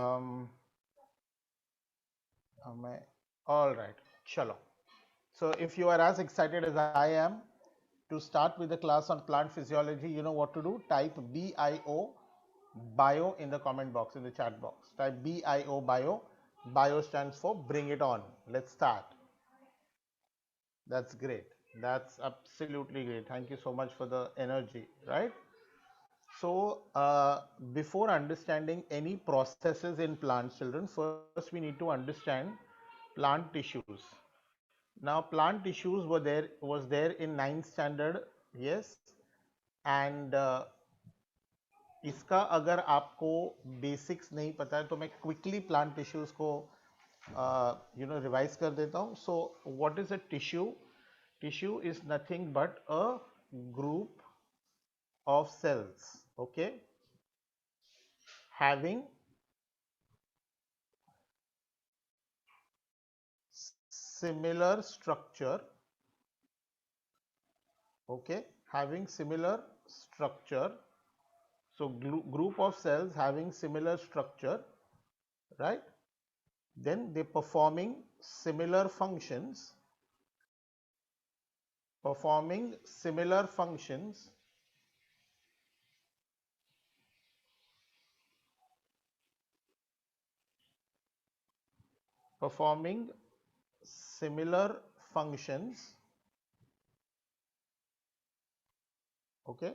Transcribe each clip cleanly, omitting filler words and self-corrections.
Um, all right, chalo. So if you are as excited as I am to start with the class on plant physiology, you know what to do. Type BIO bio in the comment box, in the chat box. Type BIO bio. Bio stands for bring it on. Let's start. That's great. That's absolutely great. Thank you so much for the energy, right? So, before understanding any processes in plants, children, first we need to understand plant tissues. Now, plant tissues was there in ninth standard, yes, and इसका अगर आपको basics नहीं पता है तो मैं quickly plant tissues को revise कर देता हूँ. So what is a tissue? Tissue is nothing but a group of cells, okay, having similar structure, okay, having similar structure. So group of cells having similar structure, right? Then they performing similar functions, performing similar functions, performing similar functions, okay,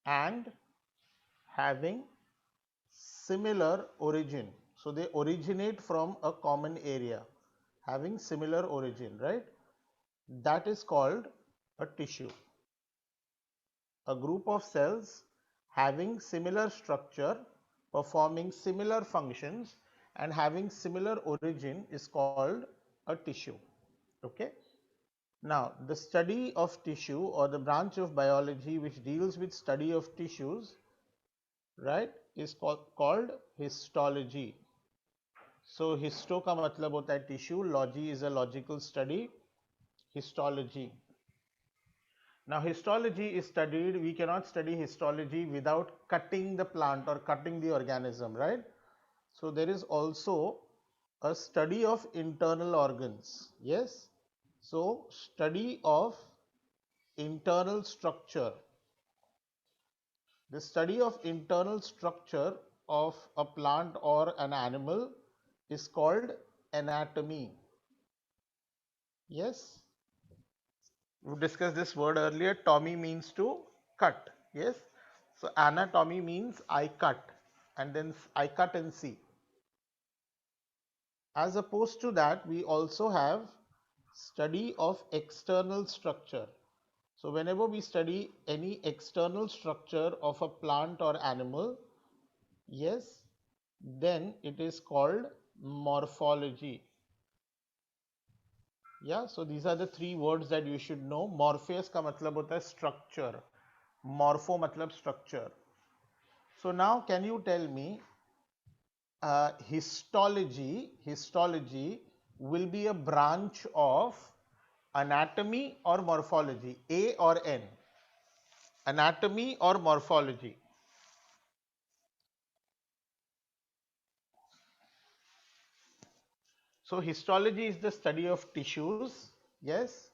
and having similar origin. So they originate from a common area, having similar origin, right? That is called a tissue. A group of cells having similar structure, performing similar functions, and having similar origin is called a tissue. Okay. Now, the study of tissue, or the branch of biology which deals with study of tissues, right, is called histology. So histo का मतलब होता है tissue, logy is a logical study, histology. Now histology is studied, we cannot study histology without cutting the plant or cutting the organism, right? So there is also a study of internal organs, yes? So study of internal structure. The study of internal structure of a plant or an animal is called anatomy. Yes, we discussed this word earlier. Tommy means to cut. Yes, so anatomy means I cut, and then I cut and see. As opposed to that, we also have study of external structure. So whenever we study any external structure of a plant or animal, yes, then it is called morphology. Yeah, so these are the three words that you should know. Morpheus का मतलब होता है structure, morpho matlab structure. So now can you tell me, histology will be a branch of anatomy or morphology, A or N? Anatomy or morphology? So histology is the study of tissues. Yes,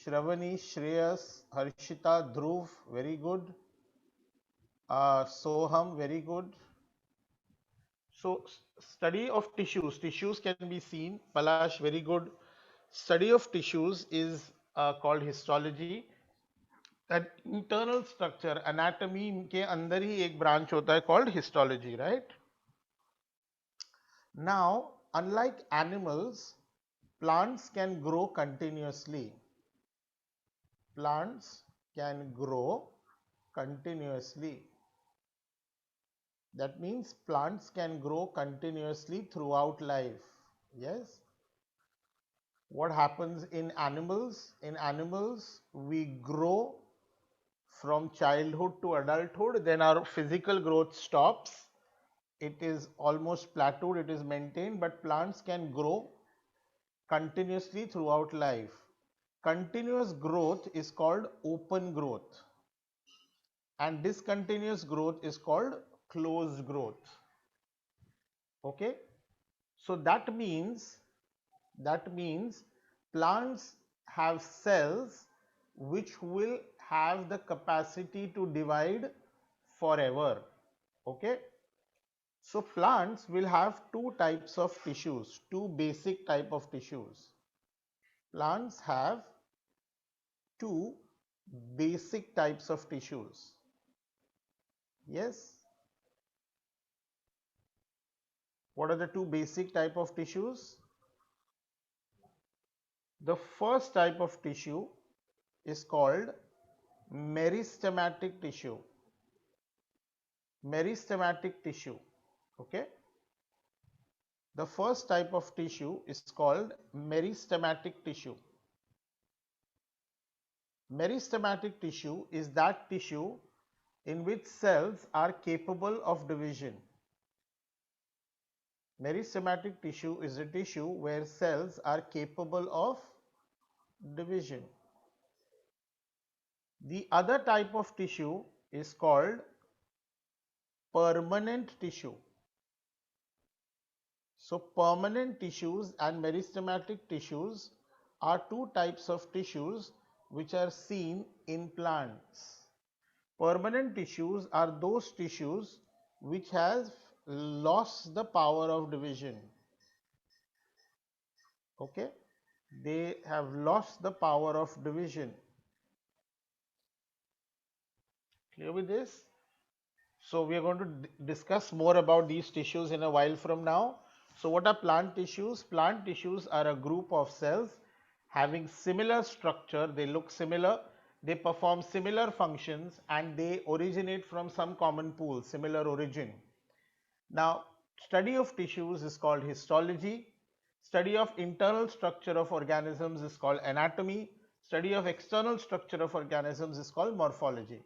Shravani, Shreyas, Harshita, Dhruv, very good. Soham, very good. So study of tissues. Tissues can be seen. Palash, very good. Study of tissues is called histology. That internal structure, anatomy के अंदर ही एक branch होता है called histology, right? Now, unlike animals, plants can grow continuously. Plants can grow continuously. That means plants can grow continuously throughout life. Yes. What happens in animals? In animals, we grow from childhood to adulthood, then our physical growth stops. It is almost plateaued, it is maintained, but plants can grow continuously throughout life. Continuous growth is called open growth, and discontinuous growth is called closed growth. Okay, so that means plants have cells which will have the capacity to divide forever. Okay, so plants will have two types of tissues, two basic type of tissues. Plants have two basic types of tissues. Yes, what are the two basic type of tissues? The first type of tissue is called meristematic tissue. Meristematic tissue. Okay, the first type of tissue is called meristematic tissue. Meristematic tissue is that tissue in which cells are capable of division. Meristematic tissue is a tissue where cells are capable of division. The other type of tissue is called permanent tissue. So permanent tissues and meristematic tissues are two types of tissues which are seen in plants. Permanent tissues are those tissues which have lost the power of division. Okay, they have lost the power of division. Clear with this? So we are going to discuss more about these tissues in a while from now. So what are plant tissues? Plant tissues are a group of cells having similar structure, they look similar, they perform similar functions, and they originate from some common pool, similar origin. Now, study of tissues is called histology. Study of internal structure of organisms is called anatomy. Study of external structure of organisms is called morphology.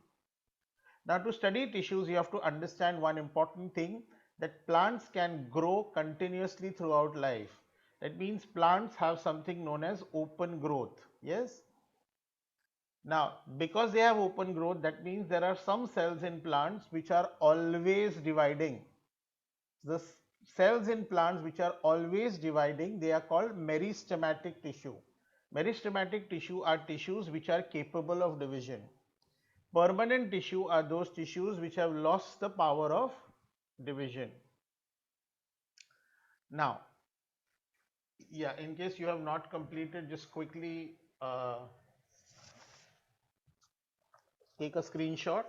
Now, to study tissues, you have to understand one important thing, that plants can grow continuously throughout life. That means plants have something known as open growth. Yes. Now, because they have open growth, that means there are some cells in plants which are always dividing. The cells in plants which are always dividing, they are called meristematic tissue. Meristematic tissue are tissues which are capable of division. Permanent tissue are those tissues which have lost the power of division. Now, yeah, in case you have not completed, just quickly take a screenshot.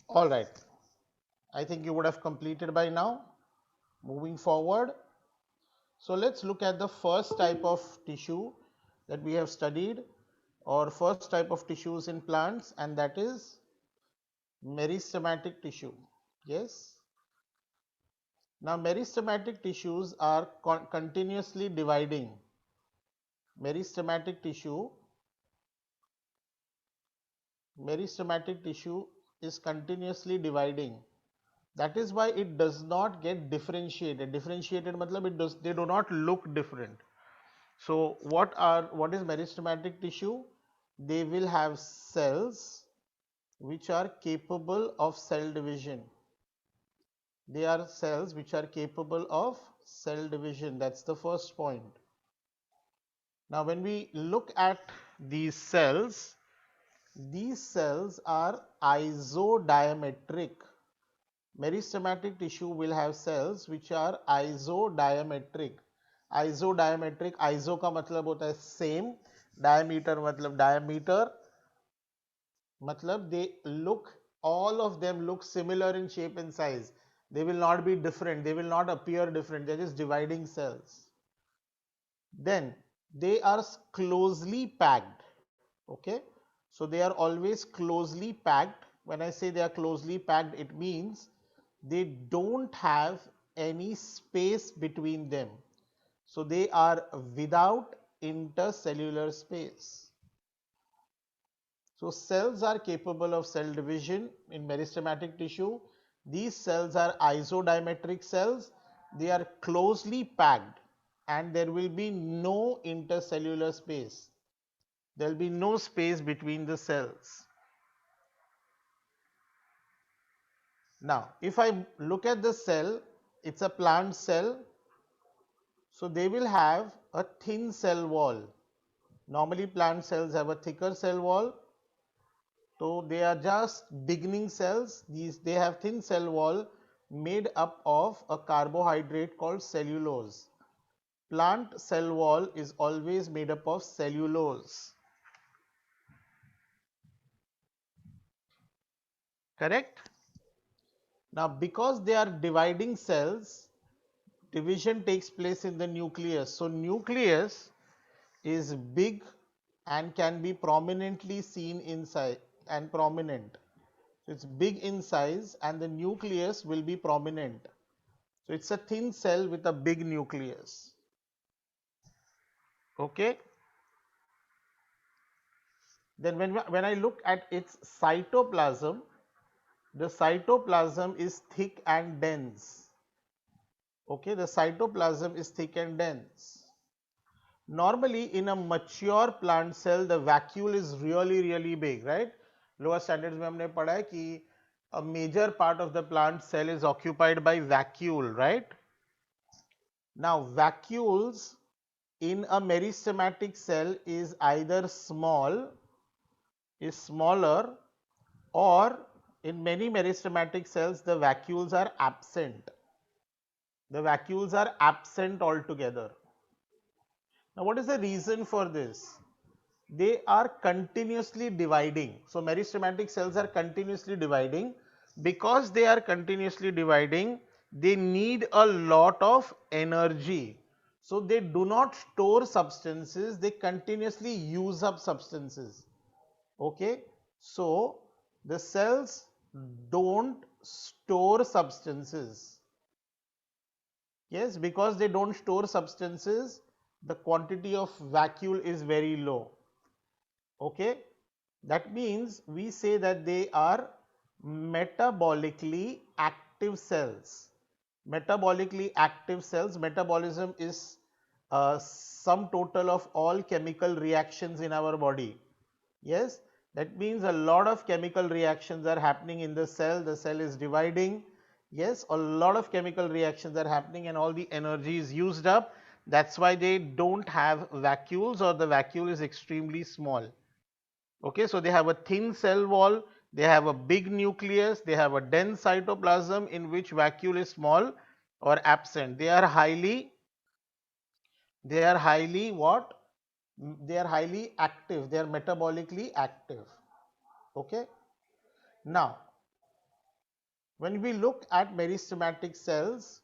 All right, I think you would have completed by now. Moving forward, so let's look at the first type of tissue that we have studied, or first type of tissues in plants, and that is meristematic tissue. Yes. Now, meristematic tissues are continuously dividing. Meristematic tissue, meristematic tissue is continuously dividing. That is why it does not get differentiated. Differentiated matlab they do not look different. So what is meristematic tissue? They will have cells which are capable of cell division. They are cells which are capable of cell division. That's the first point. Now, when we look at these cells are isodiametric. Meristematic tissue will have cells which are isodiametric. Isodiametric, iso का मतलब होता है same, diameter मतलब diameter, मतलब they look, all of them look similar in shape and size. They will not be different, they will not appear different, they're just dividing cells. Then they are closely packed. Okay, so they are always closely packed. When I say they are closely packed, it means they don't have any space between them. So they are without intercellular space. So cells are capable of cell division in meristematic tissue. These cells are isodiametric cells. They are closely packed and there will be no intercellular space. There will be no space between the cells. Now, if I look at the cell, it's a plant cell. So they will have a thin cell wall. Normally plant cells have a thicker cell wall. So they are just beginning cells. They have thin cell wall made up of a carbohydrate called cellulose. Plant cell wall is always made up of cellulose. Correct? Now because they are dividing cells, division takes place in the nucleus. So nucleus is big and can be prominently seen inside and prominent. So it's big in size and the nucleus will be prominent. So it's a thin cell with a big nucleus. Okay. Then when I look at its cytoplasm, the cytoplasm is thick and dense. Okay, the cytoplasm is thick and dense. Normally in a mature plant cell, the vacuole is really big, right? Lower standards में हमने पढ़ा है कि a major part of the plant cell is occupied by vacuole, right? Now vacuoles in a meristematic cell is either smaller, or in many meristematic cells the vacuoles are absent. The vacuoles are absent altogether. Now what is the reason for this? They are continuously dividing. So meristematic cells are continuously dividing. Because they are continuously dividing, they need a lot of energy. So they do not store substances, they continuously use up substances. Okay, so the cells don't store substances. Yes, because they don't store substances, the quantity of vacuole is very low. Okay, that means we say that they are metabolically active cells. Metabolically active cells, metabolism is sum total of all chemical reactions in our body. Yes, that means a lot of chemical reactions are happening in the cell is dividing. Yes, a lot of chemical reactions are happening and all the energy is used up. That's why they don't have vacuoles, or the vacuole is extremely small. Okay, so they have a thin cell wall, they have a big nucleus, they have a dense cytoplasm in which vacuole is small or absent. They are highly what? They are highly active, they are metabolically active. Okay. Now, when we look at meristematic cells,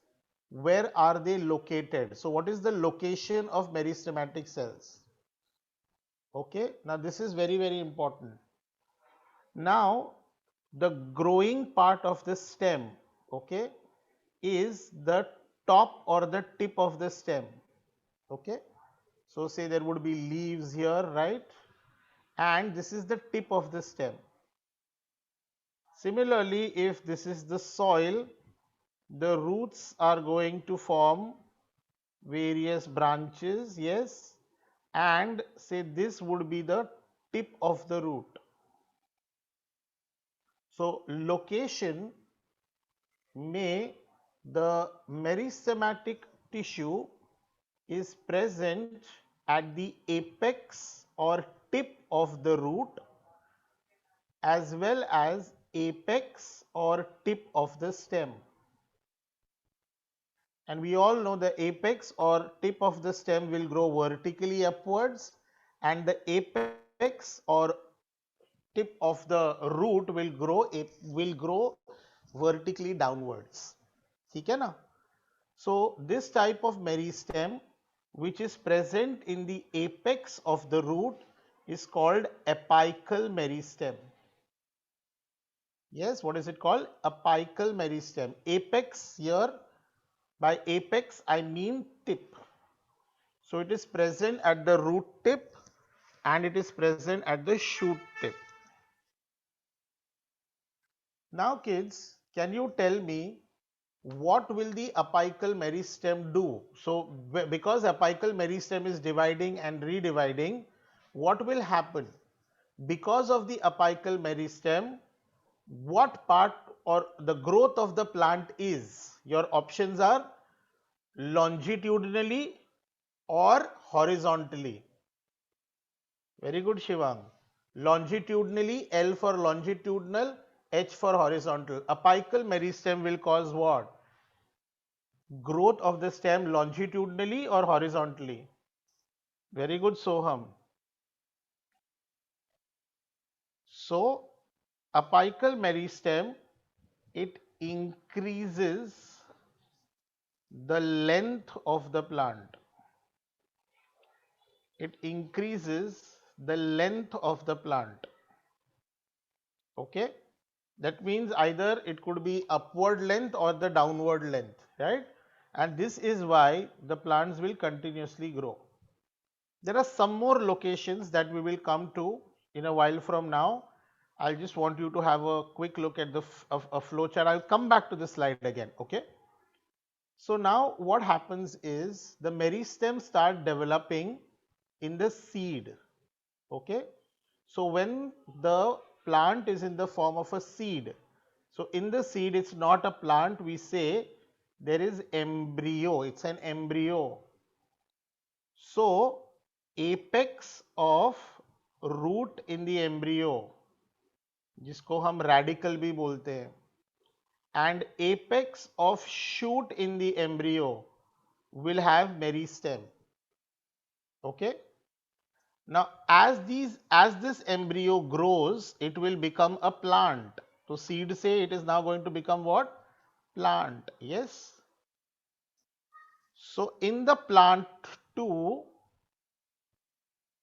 where are they located? So what is the location of meristematic cells? Okay. Now this is very important. Now the growing part of the stem, okay, is the top or the tip of the stem. Okay. So say there would be leaves here, right? And this is the tip of the stem. Similarly, if this is the soil, the roots are going to form various branches, yes, and say this would be the tip of the root. So location may, the meristematic tissue is present at the apex or tip of the root as well as apex or tip of the stem. And we all know the apex or tip of the stem will grow vertically upwards, and the apex or tip of the root will grow vertically downwards. ठीक है ना? So this type of meristem which is present in the apex of the root is called apical meristem. Yes, what is it called? Apical meristem. Apex here, by apex I mean tip. So it is present at the root tip and it is present at the shoot tip. Now kids, can you tell me what will the apical meristem do? So because apical meristem is dividing and redividing, what will happen? Because of the apical meristem, what part or the growth of the plant is? Your options are longitudinally or horizontally. Very good, Shivang. Longitudinally, L for longitudinal, H for horizontal. Apical meristem will cause what? Growth of the stem longitudinally or horizontally? Very good, Soham. So, apical meristem, it increases the length of the plant. It increases the length of the plant. Okay? That means either it could be upward length or the downward length, right? And this is why the plants will continuously grow. There are some more locations that we will come to in a while from now. I just want you to have a quick look at the flow chart. I'll come back to this slide again, okay? So now what happens is the meristem start developing in the seed, okay? So when the plant is in the form of a seed, so in the seed it's not a plant, we say there is embryo, it's an embryo. So apex of root in the embryo, जिसको हम radical भी बोलते हैं, and apex of shoot in the embryo will have meristem. Okay. Now, as this embryo grows, it will become a plant. So seed say it is now going to become what? Plant. Yes. So in the plant too,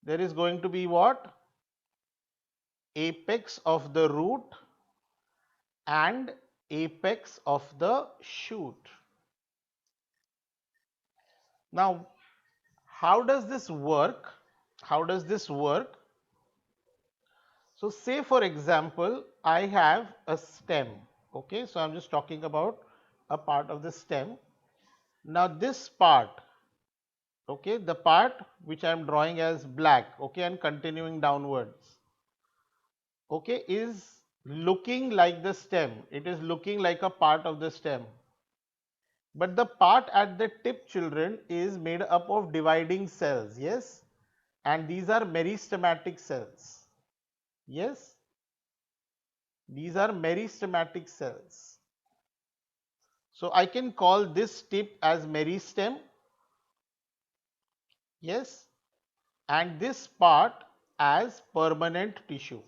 there is going to be what? Apex of the root and apex of the shoot. Now, how does this work? How does this work? So say for example, I have a stem. Okay, so I'm just talking about a part of the stem. Now this part, okay, the part which I am drawing as black, okay, and continuing downwards, okay, is looking like the stem. It is looking like a part of the stem. But the part at the tip, children, is made up of dividing cells, yes, and these are meristematic cells. Yes, these are meristematic cells. So I can call this tip as meristem, yes, and this part as permanent tissue.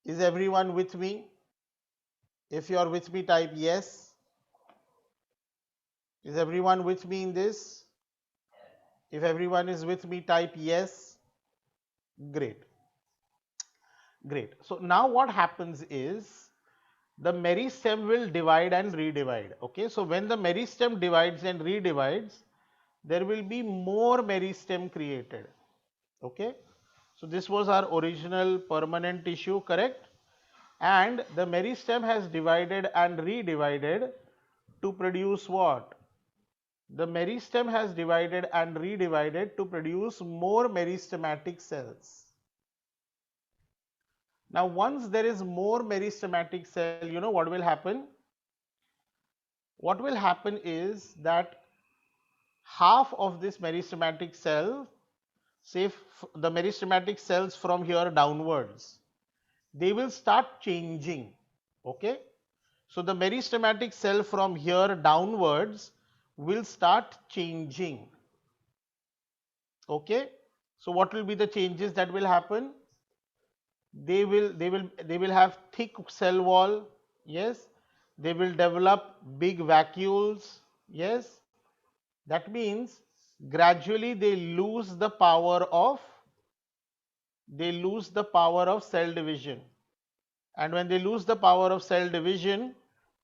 Is everyone with me? If you are with me, type yes. Is everyone with me in this? If everyone is with me, type yes. Great. Great. So now what happens is the meristem will divide and redivide. Okay. So when the meristem divides and redivides, there will be more meristem created. Okay. So this was our original permanent tissue, correct? And the meristem has divided and redivided to produce what? The meristem has divided and redivided to produce more meristematic cells. Now once there is more meristematic cell, you know what will happen? What will happen is that half of this meristematic cell, say the meristematic cells from here downwards, they will start changing. Okay, so the meristematic cell from here downwards will start changing. Okay, so what will be the changes that will happen? They will have thick cell wall. Yes, they will develop big vacuoles. Yes, that means gradually they lose the power of cell division. And when they lose the power of cell division,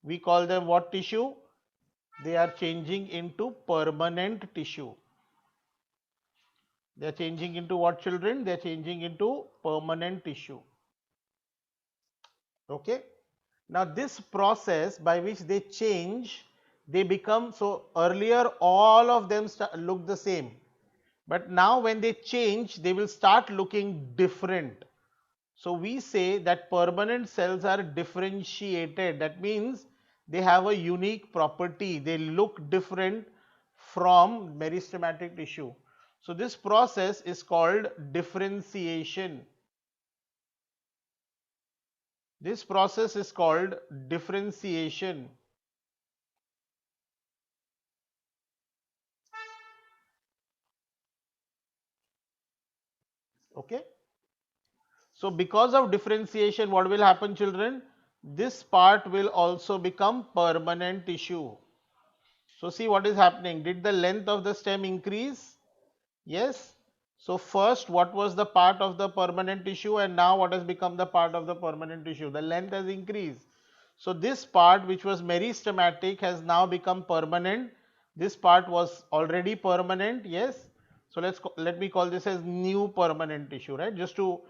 we call them what tissue? They are changing into permanent tissue. They are changing into what, children? They are changing into permanent tissue. Okay. Now this process by which they change, they become, so earlier all of them look the same, but now when they change, they will start looking different. So we say that permanent cells are differentiated. That means they have a unique property. They look different from meristematic tissue. So this process is called differentiation. This process is called differentiation. Okay. So because of differentiation, what will happen, children? This part will also become permanent tissue. So see what is happening. Did the length of the stem increase? Yes. So first what was the part of the permanent tissue, and now what has become the part of the permanent tissue? The length has increased. So this part which was meristematic has now become permanent. This part was already permanent. Yes. So let me call this as new permanent tissue, right? Just to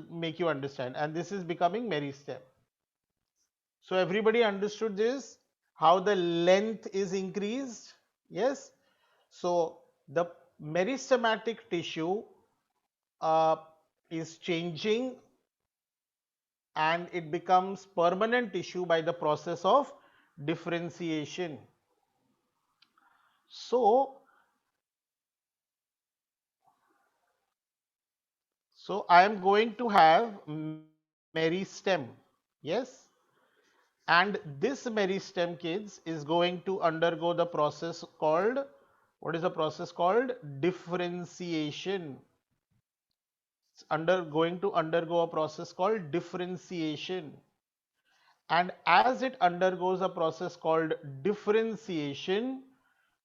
make you understand. And this is becoming meristem. So everybody understood this, how the length is increased. Yes. So the meristematic tissue uh, is changing and it becomes permanent tissue by the process of differentiation. So, I am going to have meristem. Yes. And this meristem, kids, is going to undergo the process called, what is the process called? Differentiation. It's going to undergo a process called differentiation. And as it undergoes a process called differentiation,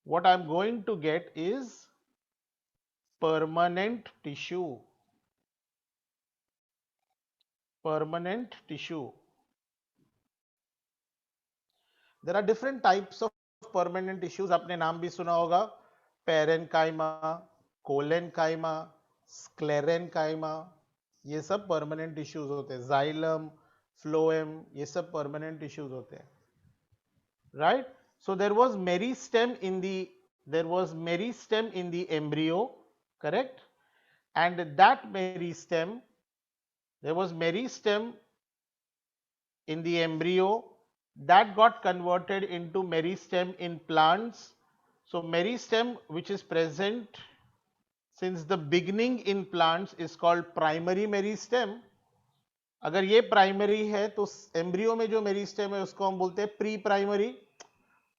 what I'm going to get is permanent tissue. Permanent tissue. There are different types of permanent tissues. आपने नाम भी सुना होगा, parenchyma, collenchyma, sclerenchyma. ये सब permanent tissues होते हैं. Xylem, phloem, ये सब परमानेंट टिश्यूज होते हैं. Right? So there was meristem in the embryo, correct? And that meristem, there was meristem in the embryo that got converted into meristem in plants. So meristem, which is present since the beginning in plants, is called primary meristem. अगर ये primary है तो embryo में जो meristem है उसको हम बोलते हैं प्री प्राइमरी,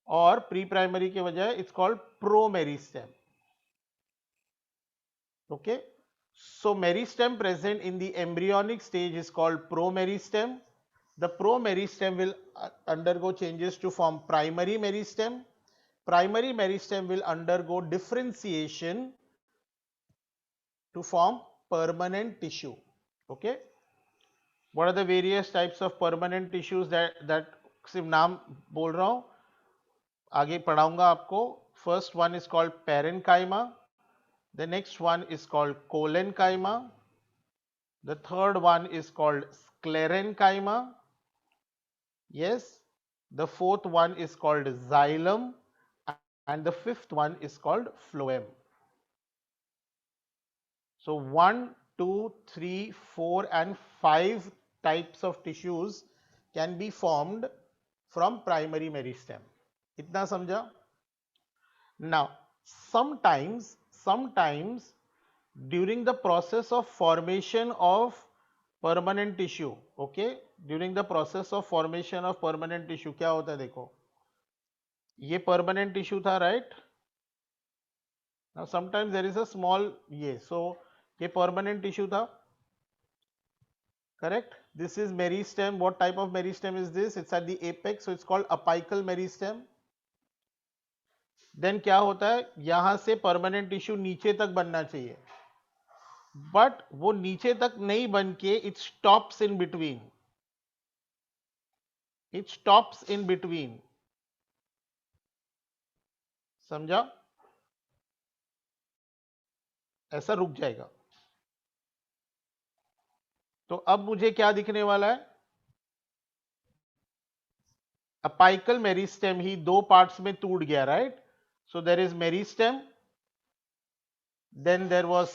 और प्री प्राइमरी के बजाय it's called pro meristem. Okay, so meristem present in the embryonic stage is called promeristem. The promeristem will undergo changes to form primary meristem. Primary meristem will undergo differentiation to form permanent tissue. Okay, what are the various types of permanent tissues that सिर्फ नाम बोल रहा हूं, आगे पढ़ाऊंगा आपको. First one is called parenchyma. The next one is called collenchyma. The third one is called sclerenchyma. Yes. The fourth one is called xylem. And the fifth one is called phloem. So 1, 2, 3, 4 and 5 types of tissues can be formed from primary meristem. Itna samjha? Now, sometimes during the process of formation of permanent tissue, okay, during the process of formation of permanent tissue क्या होता है, देखो ये permanent tissue था, right. Now sometimes there is a small ये, so ये permanent tissue था, correct. This is meristem. What type of meristem is this? It's at the apex, so it's called apical meristem. Then क्या होता है, यहां से permanent tissue नीचे तक बनना चाहिए, बट वो नीचे तक नहीं बन के it stops in between, it stops in between, समझा, ऐसा रुक जाएगा। तो अब मुझे क्या दिखने वाला है, अपाइकल मेरिस्टेम ही दो पार्ट्स में टूट गया, right. So there is meristem, then there was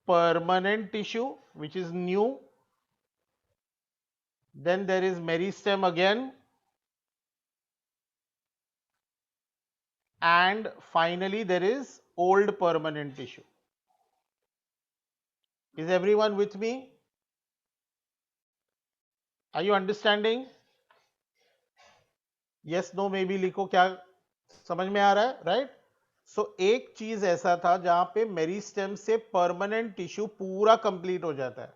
permanent tissue which is new, then there is meristem again, and finally there is old permanent tissue. Is everyone with me? Are you understanding? Yes, no, maybe लिखो, क्या समझ में आ रहा है, right. सो एक चीज ऐसा था जहां पे मेरिस्टेम से परमानेंट टिश्यू पूरा कंप्लीट हो जाता है,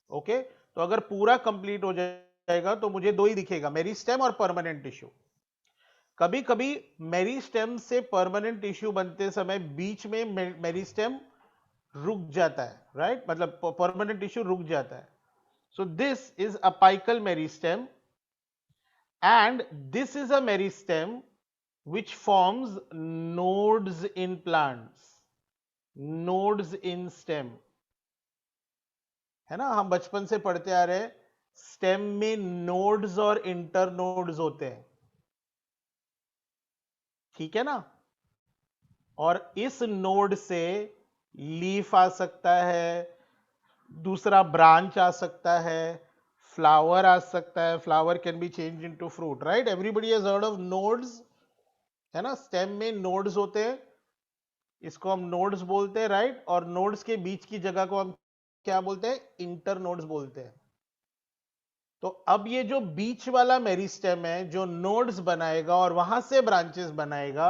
ओके। तो अगर पूरा कंप्लीट हो जाएगा तो मुझे दो ही दिखेगा, मेरिस्टेम और परमानेंट टिश्यू। कभी कभी मेरिस्टेम से परमानेंट टिश्यू बनते समय बीच में मेरिस्टेम रुक जाता है, राइट, मतलब परमानेंट टिश्यू रुक जाता है। So this is apical meristem, and this is a meristem which forms nodes in plants, nodes in stem, है ना। हम बचपन से पढ़ते आ रहे हैं स्टेम में नोड्स और इंटरनोड्स होते हैं, ठीक है ना। और इस नोड से लीफ आ सकता है, दूसरा ब्रांच आ सकता है, फ्लावर आ सकता है, flower can be change into fruit, right. Everybody has heard of nodes, है ना। स्टेम में नोड्स होते हैं, इसको हम नोड्स बोलते हैं, राइट। और नोड्स के बीच की जगह को हम क्या बोलते हैं, इंटर नोड्स बोलते हैं। तो अब ये जो बीच वाला मेरिस्टेम है जो नोड्स बनाएगा और वहां से ब्रांचेस बनाएगा,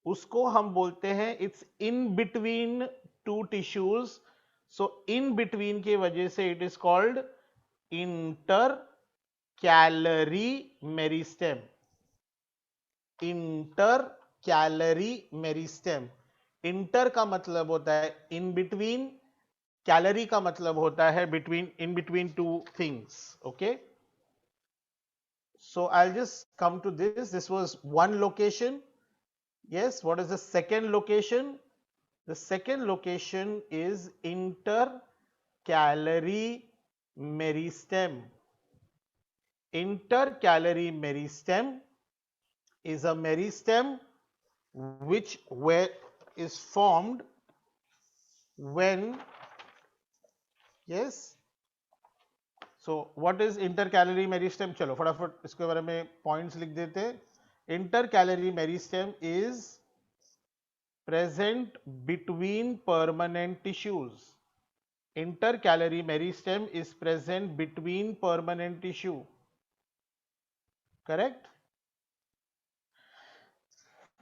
उसको हम बोलते हैं it's in between two tissues. So in between की वजह से it is called inter calorie meristem, inter calorie meristem. Inter का मतलब होता है इन बिटवीन, कैलरी का मतलब होता है between, in between two things, okay. So I'll just come to this. This was one location. Yes, what is the second location? The second location is intercalary meristem. Intercalary meristem is a meristem which is formed when, yes. So what is intercalary meristem? चलो फटाफट इसके बारे में points लिख देते हैं। Intercalary meristem is present between permanent tissues. Intercalary meristem is present between permanent tissue. Correct?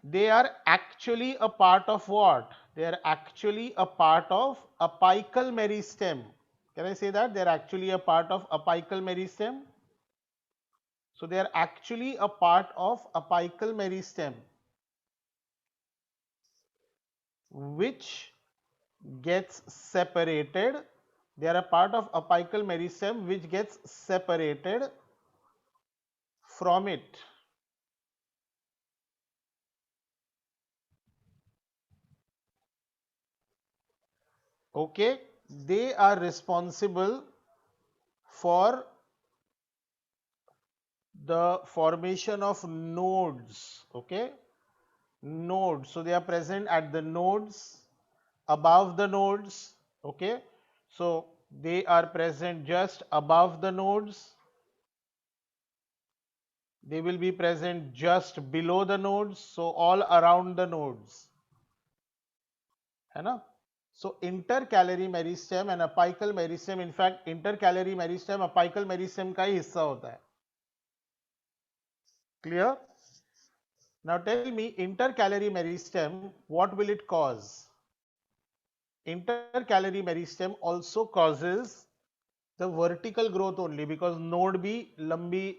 They are actually a part of what? They are actually a part of apical meristem. Can I say that? They are actually a part of apical meristem. So they are actually a part of apical meristem, which gets separated. They are a part of apical meristem which gets separated from it. Okay, they are responsible for the formation of nodes. Okay, nodes. So they are present at the nodes, above the nodes. Okay, so they are present just above the nodes. They will be present just below the nodes, so all around the nodes, है ना। So intercalary meristem and apical meristem, in fact intercalary meristem apical meristem का ही हिस्सा होता है. Clear? Now tell me, intercalary meristem, what will it cause? Intercalary meristem also causes the vertical growth only, because node भी लंबी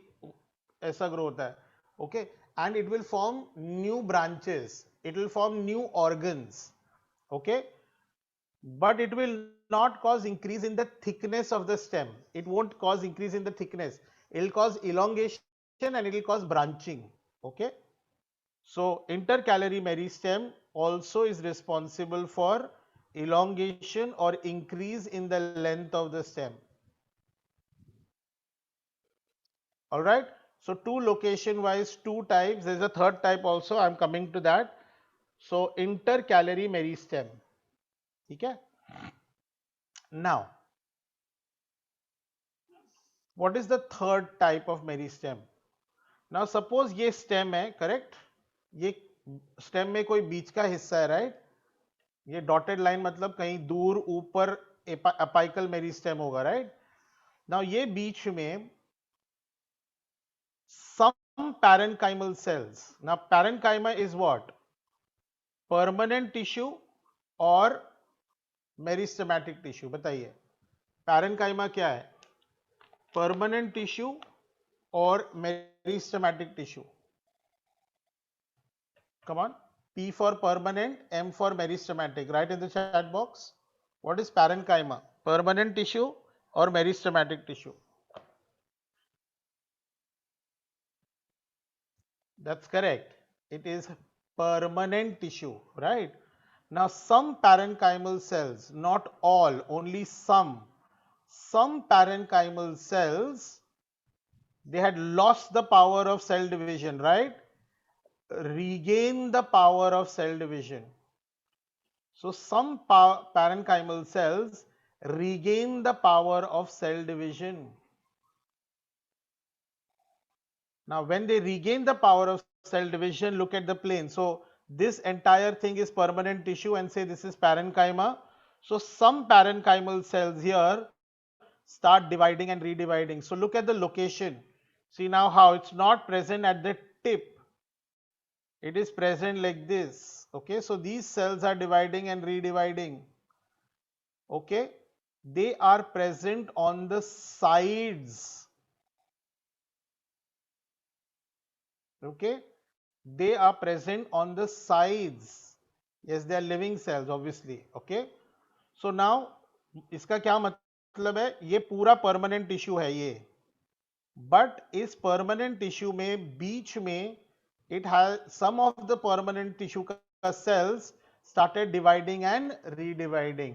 ऐसा grow होता है. Okay, and it will form new branches, it will form new organs. Okay, but it will not cause increase in the thickness of the stem. It won't cause increase in the thickness. It will cause elongation and it will cause branching. Okay, so intercalary meristem also is responsible for elongation or increase in the length of the stem. All right, so two location wise, two types. There is a third type also, I am coming to that. So intercalary meristem. Okay, now what is the third type of meristem? Now suppose ये stem है, correct? ये stem में कोई बीच का हिस्सा है, right? ये dotted line मतलब कहीं दूर ऊपर apical meristem होगा, right? Now ये बीच में some parenchymal cells. Now parenchyma is what? Permanent tissue or meristematic tissue? बताइए. Parenchyma क्या है? Permanent tissue or meristematic tissue? Come on. P for permanent, M for meristematic. Write in the chat box. What is parenchyma? Permanent tissue or meristematic tissue? That's correct. It is permanent tissue, right? Now some parenchymal cells, not all, only some parenchymal cells, they had lost the power of cell division, right? Regain the power of cell division. So some parenchymal cells regain the power of cell division. Now when they regain the power of cell division, look at the plane. So this entire thing is permanent tissue and say this is parenchyma. So some parenchymal cells here start dividing and redividing. So look at the location. See now how it's not present at the tip. It is present like this. Okay, so these cells are dividing and redividing. Okay, they are present on the sides. Okay, they are present on the sides. Yes, they are living cells obviously. Okay, so now इसका क्या मतलब है? ये पूरा permanent tissue है ये, but इस permanent tissue में बीच में it has some of the permanent tissue cells started dividing and redividing.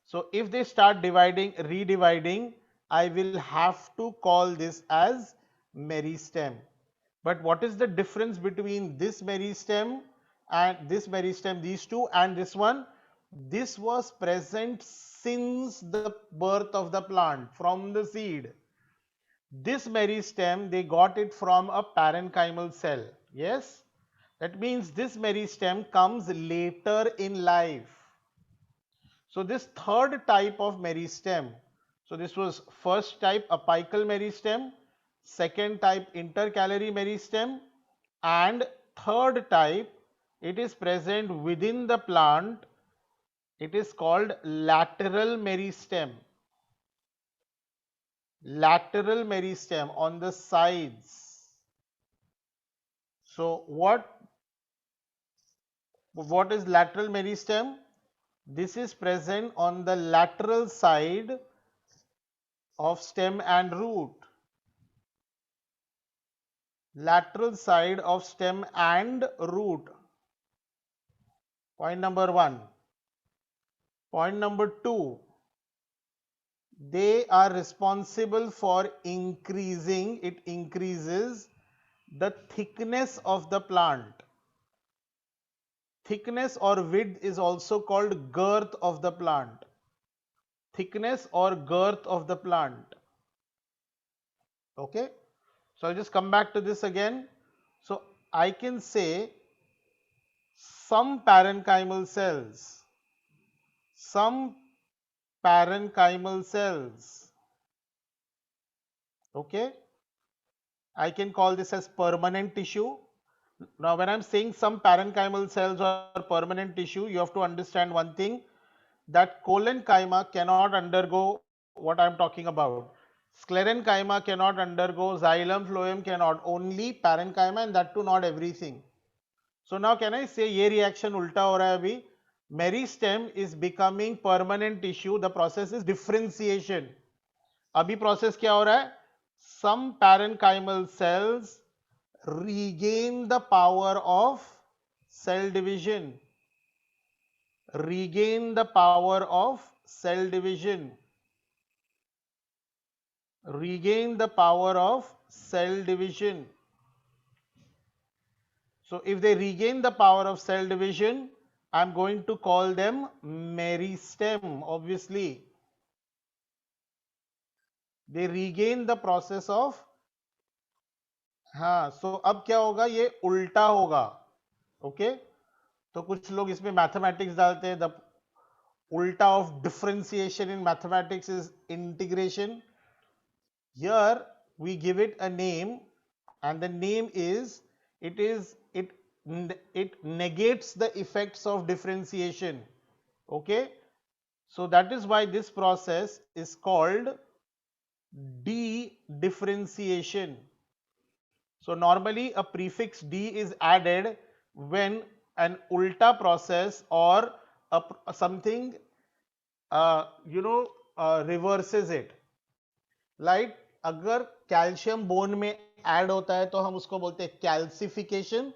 So if they start dividing, redividing, I will have to call this as meristem. But what is the difference between this meristem and this meristem, these two, and this one? This was present since the birth of the plant, from the seed. This meristem, they got it from a parenchymal cell. Yes, that means this meristem comes later in life. So this third type of meristem, so this was first type apical meristem, second type intercalary meristem, and third type, it is present within the plant. It is called lateral meristem. Lateral meristem on the sides. So what is lateral meristem? This is present on the lateral side of stem and root. Lateral side of stem and root. Point number 1. Point number 2. They are responsible for increasing, it increases the thickness of the plant. Thickness or width is also called girth of the plant. Thickness or girth of the plant. Okay. So I'll just come back to this again. So I can say some parenchymal cells some parenchymal cells. Okay, I can call this as permanent tissue. Now when I'm saying some parenchymal cells or permanent tissue, you have to understand one thing, that collenchyma cannot undergo what I'm talking about. Sclerenchyma cannot undergo, xylem, phloem cannot, only parenchyma, and that too not everything. So now can I say ये reaction उल्टा हो रहा है अभी, meristem is becoming permanent tissue, the process is differentiation. अभी process क्या हो रहा है, some parenchymal cells regain the power of cell division, regain the power of cell division, regain the power of cell division. So if they regain the power of cell division, I'm going to call them meristem. Obviously, they regain the process of, हाँ, so अब क्या होगा, ये उल्टा होगा. Okay, तो कुछ लोग इसमें मैथमेटिक्स डालते हैं. The ulta of differentiation in mathematics is integration. Here we give it a name, and the name is, it negates the effects of differentiation. Okay, so that is why this process is called de-differentiation. So normally a prefix d is added when an ulta process or something reverses it. Like अगर calcium bone में add होता है तो हम उसको बोलते हैं calcification,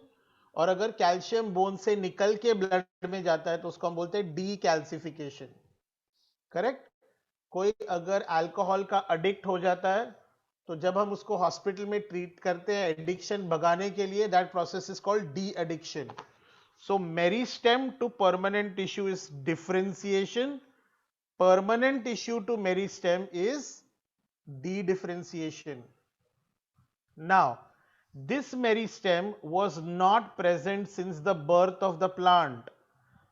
और अगर कैल्शियम बोन से निकल के ब्लड में जाता है तो उसको हम बोलते हैं डी कैल्सिफिकेशन. करेक्ट. कोई अगर अल्कोहल का अडिक्ट हो जाता है तो जब हम उसको हॉस्पिटल में ट्रीट करते हैं एडिक्शन भगाने के लिए, that process is called de addiction. So meristem to permanent tissue is differentiation, permanent tissue to meristem is de-differentiation. Now, this meristem was not present since the birth of the plant.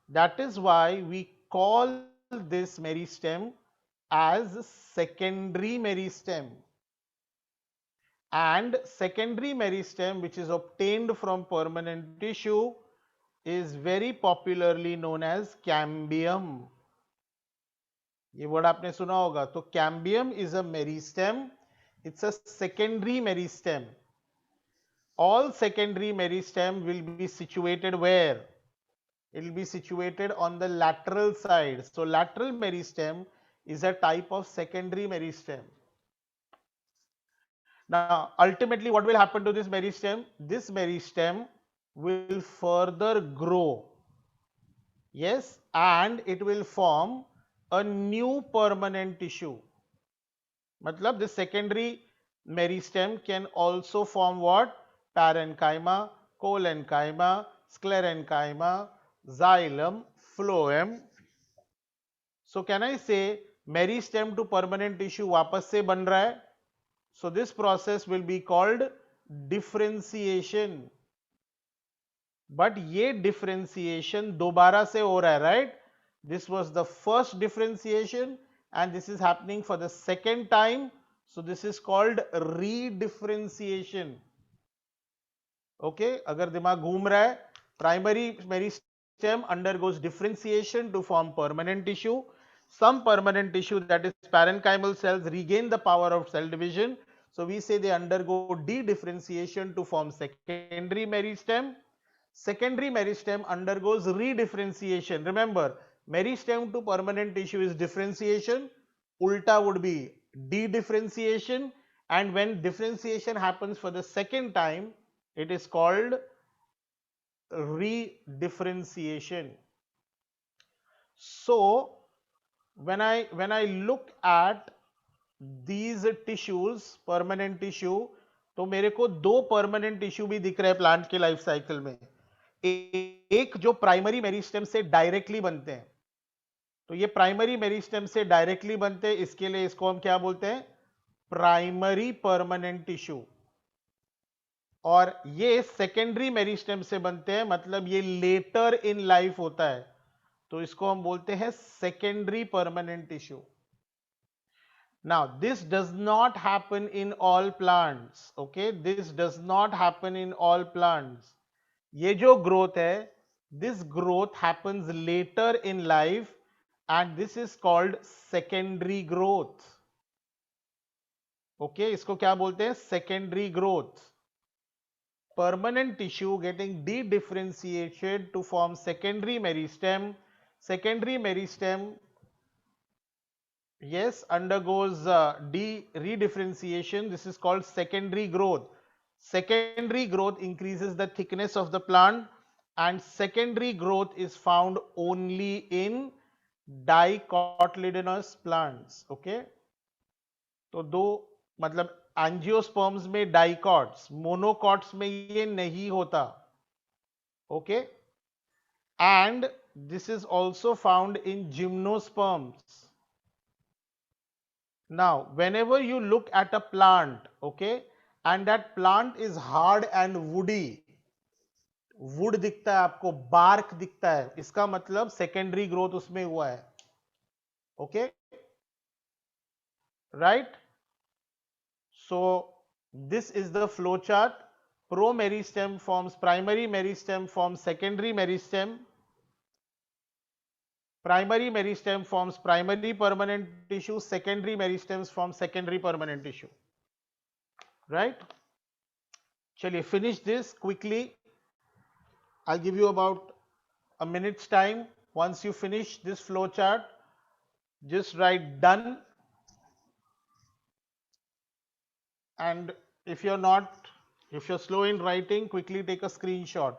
That is why we call this meristem as secondary meristem. And secondary meristem, which is obtained from permanent tissue, is very popularly known as cambium. ये word आपने सुना होगा. तो cambium is a meristem, it's a secondary meristem. All secondary meristem will be situated where? It will be situated on the lateral side. So lateral meristem is a type of secondary meristem. Now ultimately what will happen to this meristem? This meristem will further grow. Yes, and it will form a new permanent tissue. Matlab this secondary meristem can also form what? Parenchyma, collenchyma, sclerenchyma, xylem, phloem. So can I say meristem to permanent tissue वापस से बन रहा है? So this process will be called differentiation. But ये differentiation दोबारा से हो रहा है, right? This was the first differentiation and this is happening for the second time. So this is called redifferentiation. Okay, अगर दिमाग घूम रहा है, primary meristem undergoes differentiation to form permanent tissue. Some permanent tissue, that is parenchymal cells, regain the power of cell division. So we say they undergo de-differentiation to form secondary meristem. Secondary meristem undergoes redifferentiation. Remember, meristem to permanent tissue is differentiation, ulta would be de-differentiation, and when differentiation happens for the second time, it is called redifferentiation. So when I look at these tissues, permanent tissue, तो मेरे को दो permanent tissue भी दिख रहे हैं plant के life cycle में. एक जो प्राइमरी मेरिस्टेम से डायरेक्टली बनते हैं, तो ये प्राइमरी मेरिस्टेम से डायरेक्टली बनते हैं, इसके लिए इसको हम क्या बोलते हैं? Primary permanent tissue. और ये सेकेंडरी मेरिस्टेम से बनते हैं, मतलब ये लेटर इन लाइफ होता है. तो इसको हम बोलते हैं secondary permanent tissue. Now, this does not happen in all plants. Okay, this does not happen in all plants. ये जो growth है, this growth happens later in life, and this is called secondary growth. Okay, इसको क्या बोलते हैं? Secondary growth. Permanent tissue getting de-differentiated to form secondary meristem. Secondary meristem, yes, undergoes redifferentiation. This is called secondary growth. Secondary growth increases the thickness of the plant, and secondary growth is found only in dicotyledonous plants. Okay, तो दो मतलब angiosperms में dicots, monocots में ये नहीं होता. Okay, and this is also found in gymnosperms. Now, whenever you look at a plant, okay, and that plant is hard and woody, wood दिखता है आपको, bark दिखता है, इसका मतलब secondary growth उसमें हुआ है. Okay, right? So this is the flow chart. Pro-meristem forms primary meristem, forms secondary meristem. Primary meristem forms primary permanent tissue. Secondary meristems form secondary permanent tissue. Right? Chaliye, finish this quickly. I'll give you about a minute's time. Once you finish this flow chart, just write done. And if you're slow in writing, quickly take a screenshot.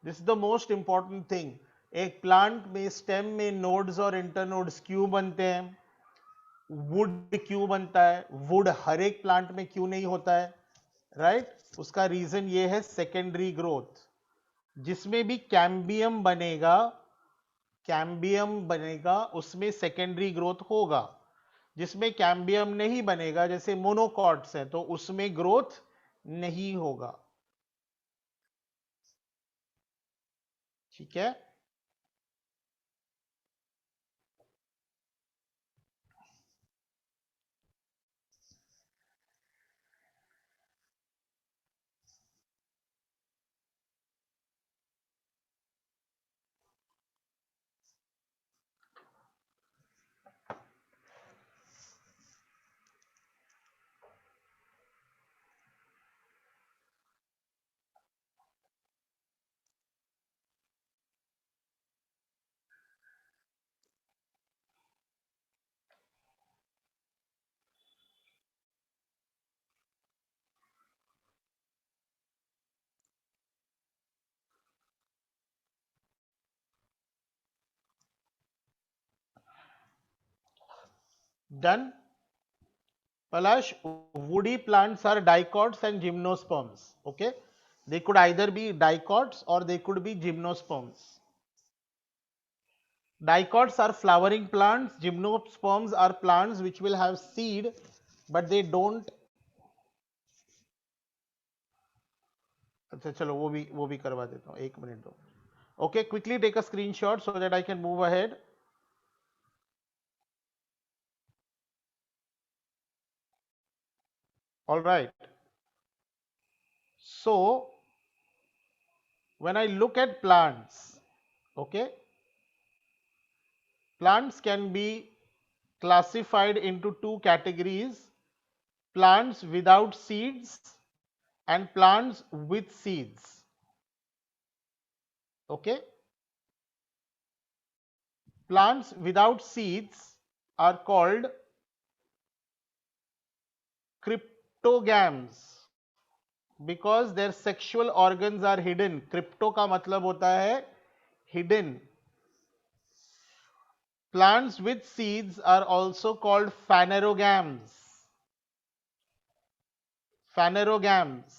This is the most important thing. एक plant में stem में nodes और internodes क्यों बनते हैं, would क्यों बनता है, वुड हर एक प्लांट में क्यों नहीं होता है, राइट? उसका रीजन ये है सेकेंडरी ग्रोथ. जिसमें भी कैम्बियम बनेगा उसमें सेकेंडरी ग्रोथ होगा. जिसमें कैम्बियम नहीं बनेगा, जैसे मोनोकॉट्स है, तो उसमें ग्रोथ नहीं होगा. ठीक है? Done? Palash, woody plants are dicots and gymnosperms. Okay? They could either be dicots or they could be gymnosperms. Dicots are flowering plants. Gymnosperms are plants which will have seed, but they don't. अच्छा चलो वो भी करवा देता हूँ, एक minute दो. Okay, quickly take a screenshot so that I can move ahead. All right. So when I look at plants, okay, plants can be classified into two categories: plants without seeds and plants with seeds. Okay, plants without seeds are called cryptogams because their sexual organs are hidden. Crypto का मतलब होता है hidden. Plants with seeds are also called phanerogams. Phanerogams.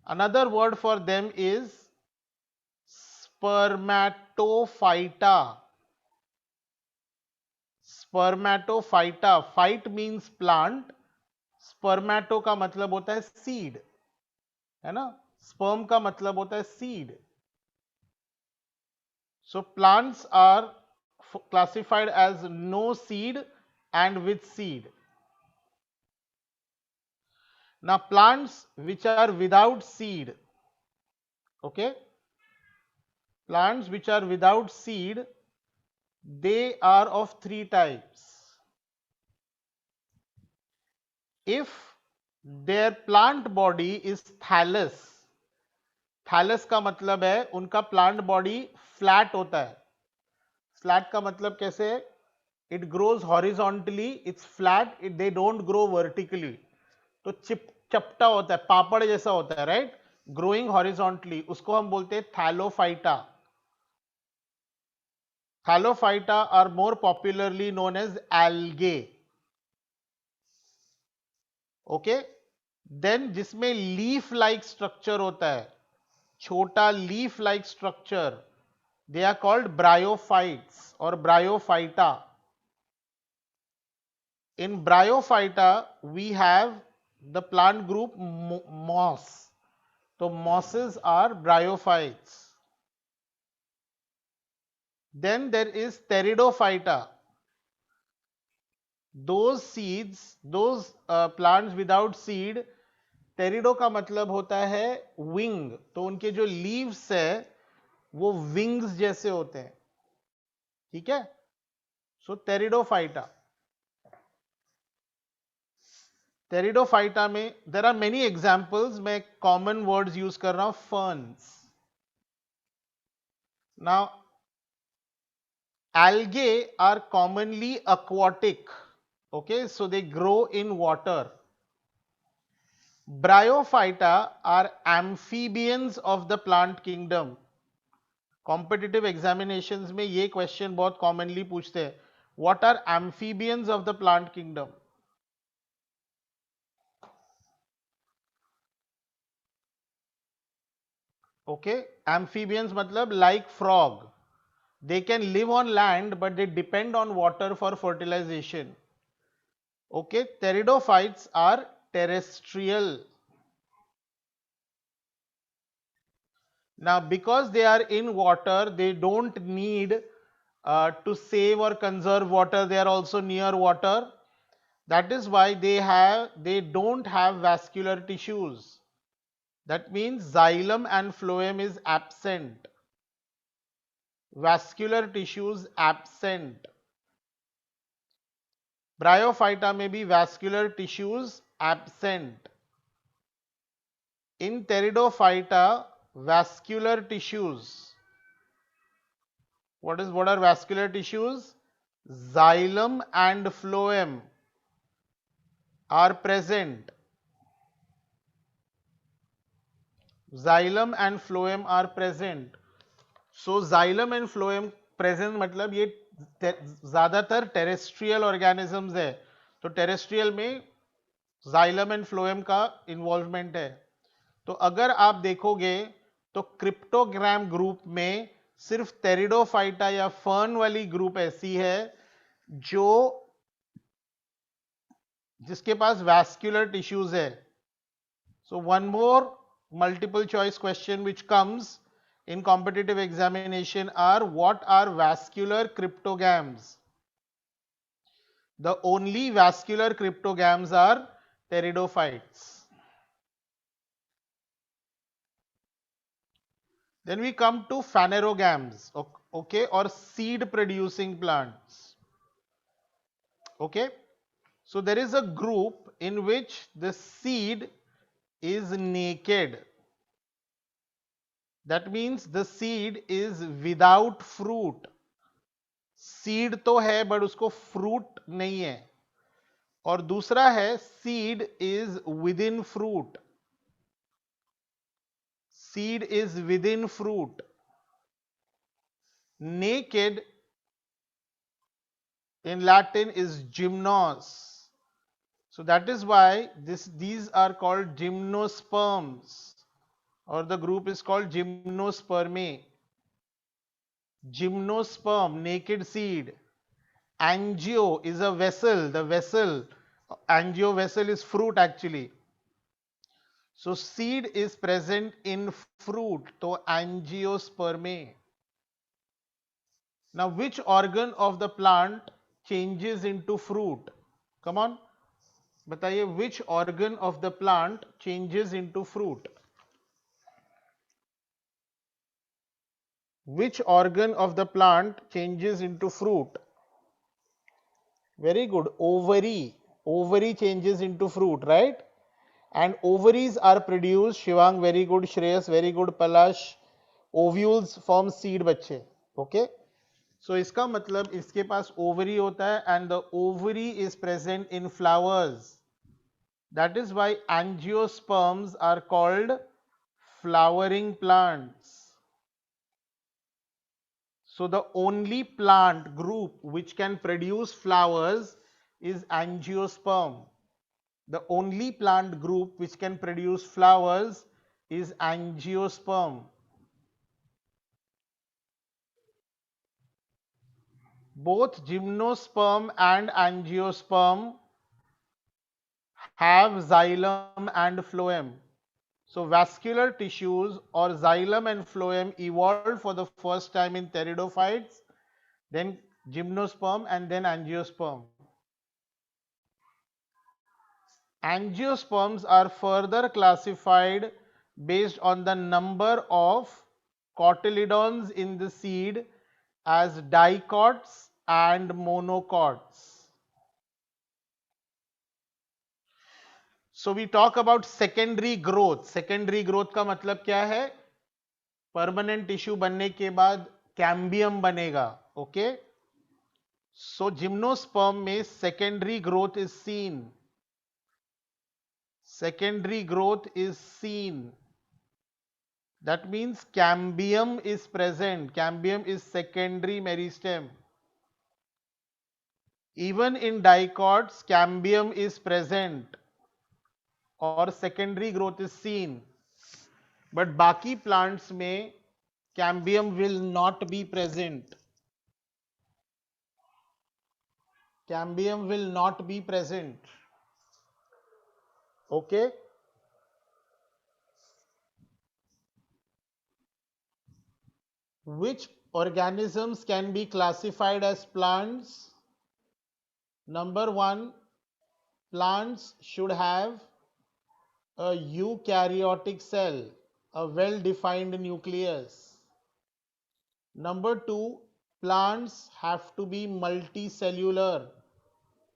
Another word for them is spermatophyta. Spermatophyta. Phyte means plant. Spermato का मतलब होता है seed, है ना? Sperm का मतलब होता है seed. So plants are classified as no seed and with seed. Now plants which are without seed, okay, plants which are without seed, they are of three types. If their plant body is thallus, thallus का मतलब है उनका plant body flat होता है. Flat का मतलब कैसे? It grows horizontally, it's flat, it they don't grow vertically. तो चपटा होता है, पापड़ जैसा होता है, राइट? ग्रोइंग हॉरिजॉन्टली, उसको हम बोलते हैं thallophyta. Thallophyta are more popularly known as algae. Okay, then जिसमें लीफ लाइक स्ट्रक्चर होता है, छोटा leaf like structure, they are called bryophytes or bryophyta. In bryophyta we have the plant group moss. So mosses are bryophytes. Then there is pteridophyta. Those seeds, those plants without seed, टेरिडो का मतलब होता है wing, तो उनके जो leaves है वो wings जैसे होते हैं. ठीक है, सो टेरिडोफाइटा. टेरिडोफाइटा में देर आर मेनी एग्जाम्पल्स, मैं कॉमन वर्ड्स यूज कर रहा हूं. Ferns. Now algae are commonly aquatic, okay, so they grow in water. Bryophyta are amphibians of the plant kingdom. Competitive examinations में ये क्वेश्चन बहुत commonly पूछते हैं, what are amphibians of the plant kingdom? Okay, amphibians मतलब like frog, they can live on land but they depend on water for fertilization. Okay, pteridophytes are terrestrial. Now because they are in water, they don't need to save or conserve water, they are also near water. That is why they don't have vascular tissues. That means xylem and phloem is absent. Vascular tissues absent. Bryophyta may be vascular tissues absent. In pteridophyta, vascular tissues. What are vascular tissues? Xylem and phloem are present. Xylem and phloem are present. So xylem and phloem present मतलब ये ज्यादातर terrestrial organisms है, तो terrestrial में xylem and phloem का involvement है. तो अगर आप देखोगे तो क्रिप्टोग्राम ग्रुप में सिर्फ टेरिडोफाइटा या फर्न वाली ग्रुप ऐसी है जो जिसके पास वैस्कुलर टिश्यूज है. So one more multiple choice question which comes in competitive examination are, what are vascular cryptogams? The only vascular cryptogams are pteridophytes. Then we come to phanerogams, okay, or seed producing plants. Okay, so there is a group in which the seed is naked. That means the seed is without fruit. Seed तो है but उसको fruit नहीं है. और दूसरा है seed is with in fruit. Seed is with in fruit. Naked in Latin is gymnos. So that is why these are called gymnosperms, or the group is called gymnospermae. Gymnosperm, naked seed. Angio is a vessel. The vessel, angio vessel is fruit actually. So seed is present in fruit, so angiospermae. Now, which organ of the plant changes into fruit? Come on, बताइए, which organ of the plant changes into fruit? Which organ of the plant changes into fruit? Very good. Ovary. Ovary changes into fruit, right? And ovaries are produced. Shivang, very good. Shreyas, very good. Palash. Ovules form seed बच्चे. Okay? So इसका मतलब इसके पास ovary होता है and the ovary is present in flowers. That is why angiosperms are called flowering plants. So the only plant group which can produce flowers is angiosperm. The only plant group which can produce flowers is angiosperm. Both gymnosperm and angiosperm have xylem and phloem. So vascular tissues or xylem and phloem evolved for the first time in pteridophytes, then gymnosperm and then angiosperm. Angiosperms are further classified based on the number of cotyledons in the seed as dicots and monocots. So we talk about secondary growth. Secondary growth का मतलब क्या है? Permanent tissue बनने के बाद cambium बनेगा. Okay, सो gymnosperm में secondary growth is seen. Secondary growth is seen. That means cambium is present. Cambium is secondary meristem. Even in dicots, cambium is present or secondary growth is seen. But बाकी plants में cambium will not be present. Cambium will not be present. Okay. Which organisms can be classified as plants? Number one, plants should have a eukaryotic cell, a well-defined nucleus. Number two, plants have to be multicellular.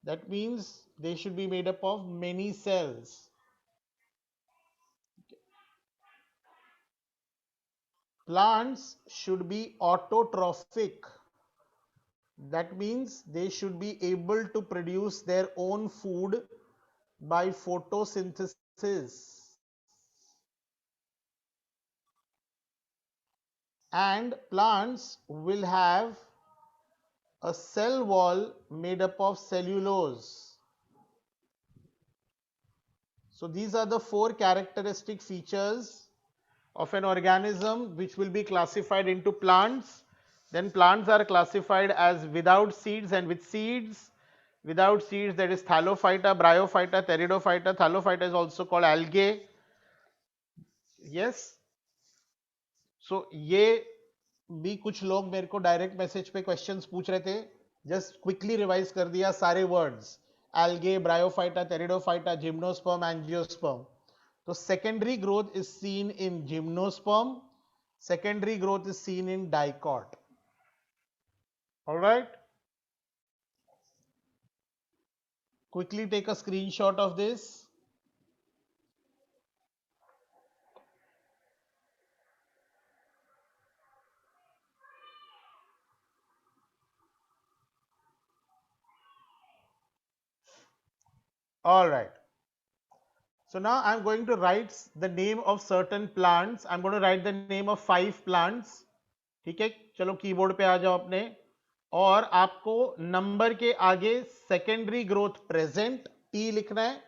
That means they should be made up of many cells. Plants should be autotrophic. That means they should be able to produce their own food by photosynthesis. And plants will have a cell wall made up of cellulose. So these are the four characteristic features of an organism which will be classified into plants. Then plants are classified as without seeds and with seeds. Without seeds, that is Thallophyta, Bryophyta, Pteridophyta. Thallophyta is also called algae. Yes. So ये भी कुछ लोग मेरे को direct message पे questions पूछ रहे थे. जस्ट क्विकली रिवाइज कर दिया सारे words. algae, bryophyta, pteridophyta, gymnosperm, angiosperm. So secondary growth is seen in gymnosperm. Secondary growth is seen in dicot. All right. Quickly take a screenshot of this. All right. So now I'm going to write the name of certain plants. I'm going to write the name of 5 plants. ठीक है, चलो keyboard पे आ जाओ अपने. और आपको number के आगे सेकेंडरी ग्रोथ प्रेजेंट टी लिखना है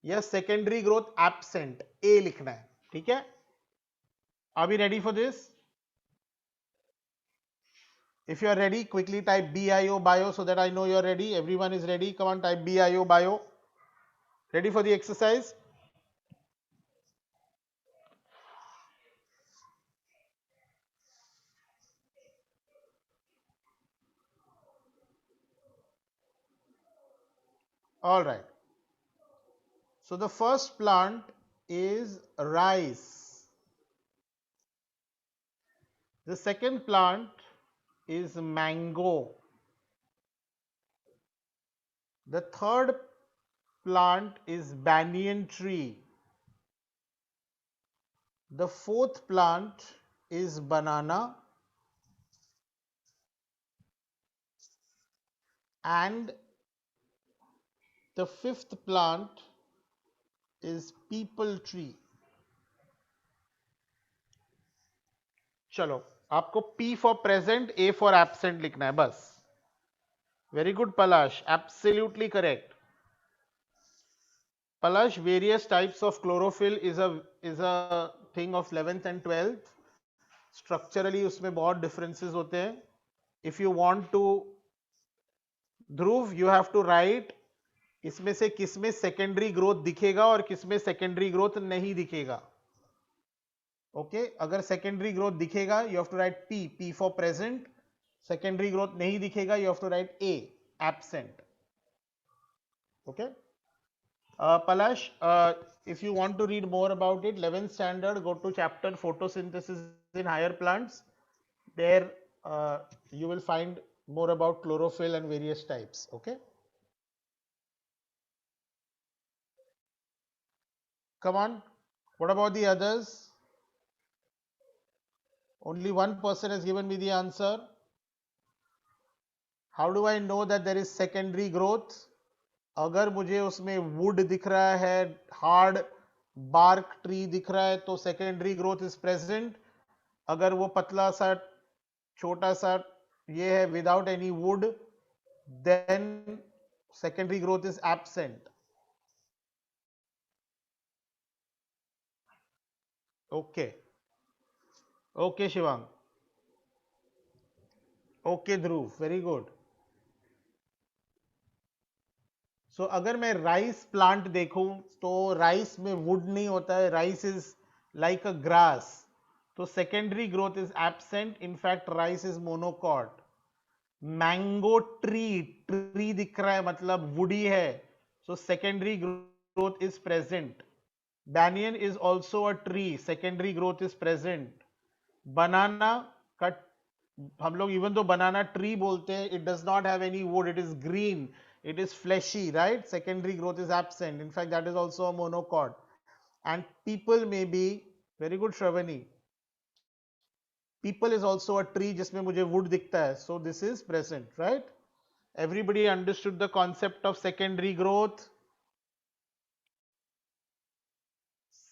या सेकेंडरी ग्रोथ एब्सेंट ए लिखना है. ठीक है, are we ready for this? If you are ready, quickly type BIO bio so that I know you are ready. Everyone is ready. Come on, type BIO bio. Ready for the exercise? All right. So the first plant is rice. The second plant is mango. The third plant is banyan tree. The fourth plant is banana. And the fifth plant is peepal tree. चलो आपको P for present, A for absent लिखना है बस. Very good, Palash. Absolutely correct. Palash, various types of chlorophyll is a thing of 11th and 12th. Structurally उसमें बहुत differences होते हैं. If you want to, Dhruv, you have to write इसमें से किस में secondary growth दिखेगा और किस में secondary growth नहीं दिखेगा. ओके अगर सेकेंडरी ग्रोथ दिखेगा you have to write P for present. Secondary growth नहीं दिखेगा you have to write A absent. Okay Palash, if you want to read more about it, 11th standard, go to chapter photosynthesis in higher plants. There you will find more about chlorophyll and various types. Okay, come on, what about the others? Only one person has given me the answer. How do I know that there is secondary growth? अगर मुझे उसमें would दिख रहा है, hard bark tree दिख रहा है, तो सेकेंडरी ग्रोथ इज प्रेजेंट. अगर वो पतला सा छोटा सा ये है without any wood, then secondary growth is absent. Okay okay Shivang. Okay Dhruv, very good. So अगर मैं राइस प्लांट देखूं तो राइस में वुड नहीं होता है, rice is like a grass, तो secondary growth is absent. In fact rice is monocot. Mango tree दिख रहा है मतलब वुडी है, so secondary growth is present. banyan is also a tree, secondary growth is present. Banana cut, हम लोग even though बनाना tree बोलते हैं, it does not have any would, it is green, it is fleshy, right? Secondary growth is absent. In fact, that is also a monocot. And people may be, very good Shravani, people is also a tree जिसमें मुझे wood दिखता है, so this is present, right? Everybody understood the concept of secondary growth?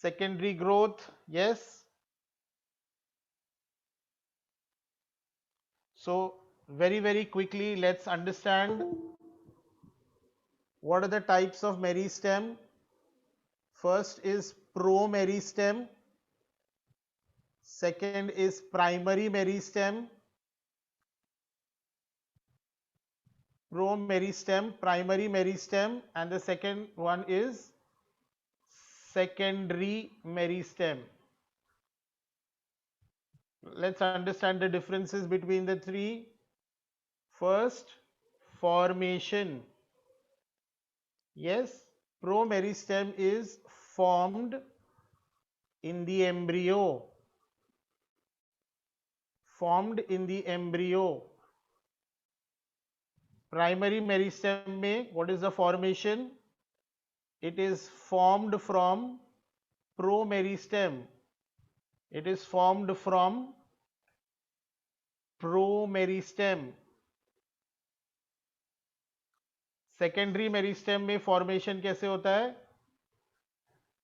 Secondary growth, yes. So very quickly let's understand what are the types of meristem. First is pro-meristem. Second is primary meristem. Pro-meristem, primary meristem, and the second one is secondary meristem. Let's understand the differences between the three. First, formation. Yes, pro-meristem is formed in the embryo. Formed in the embryo. Primary meristem में what is the formation? It is formed from pro-meristem. It is formed from pro-meristem. Secondary meristem में formation कैसे होता है?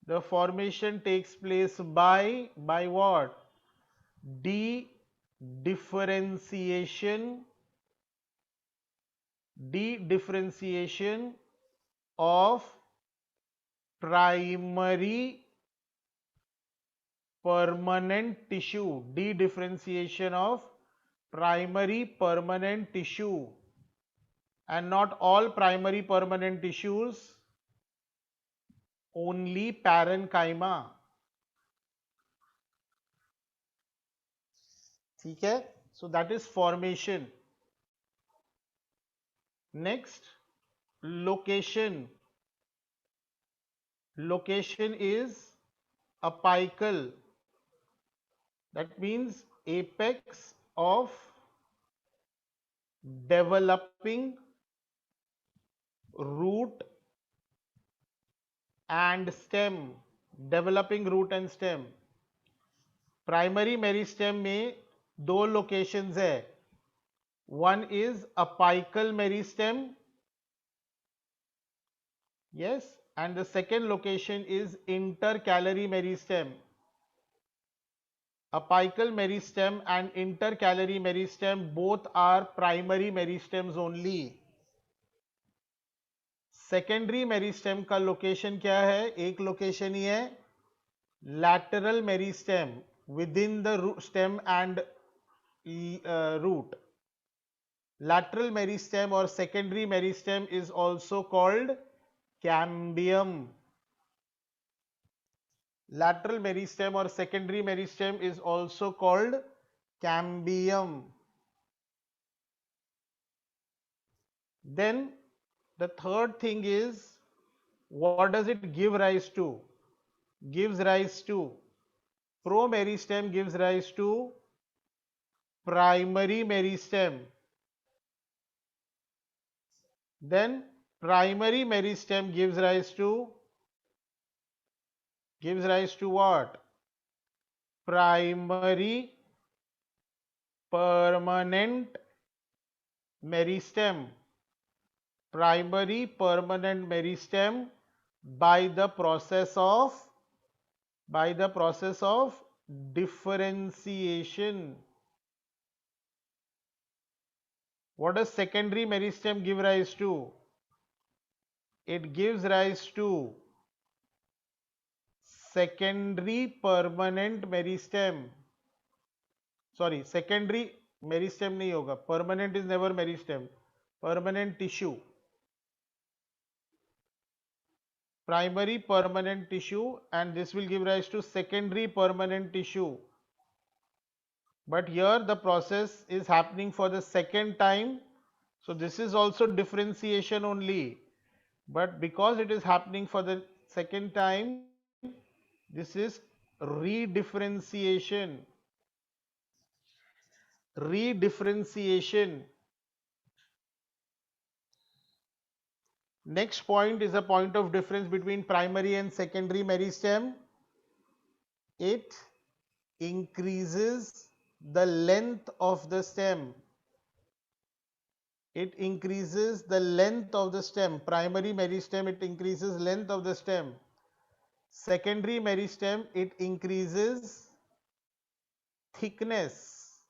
The formation takes place by what? De-differentiation of primary permanent tissue. De-differentiation of primary permanent tissue. And not all primary permanent tissues, only parenchyma. ठीक है? So that is formation. Next, location. location is apical. That means apex of developing root and stem. developing root and stem. Primary meristem में दो locations है. One is apical meristem, yes, and the second location is intercalary meristem. Apical meristem and intercalary meristem both are primary meristems only. Secondary meristem का location क्या है? एक location ही है, lateral meristem within the stem and root. lateral meristem or secondary meristem is also called cambium. Lateral meristem or secondary meristem is also called cambium. Then the third thing is, what does it give rise to? Gives rise to, promeristem gives rise to primary meristem. Then primary meristem gives rise to what? Primary permanent meristem. Primary permanent meristem by the process of differentiation. What does secondary meristem give rise to? It gives rise to secondary permanent meristem. Sorry, secondary meristem नहीं होगा, permanent is never meristem. Permanent tissue. Primary permanent tissue, and this will give rise to secondary permanent tissue. But here the process is happening for the second time, so this is also differentiation only. But because it is happening for the second time, this is redifferentiation. Redifferentiation. Next point is a point of difference between primary and secondary meristem. It increases the length of the stem. It increases the length of the stem. Primary meristem, it increases length of the stem. Secondary meristem, it increases thickness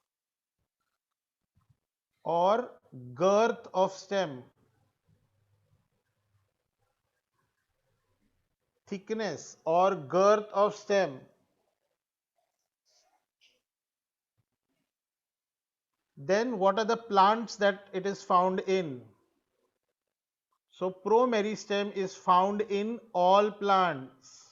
or girth of stem. Thickness or girth of stem. Then what are the plants that it is found in? So promeristem is found in all plants.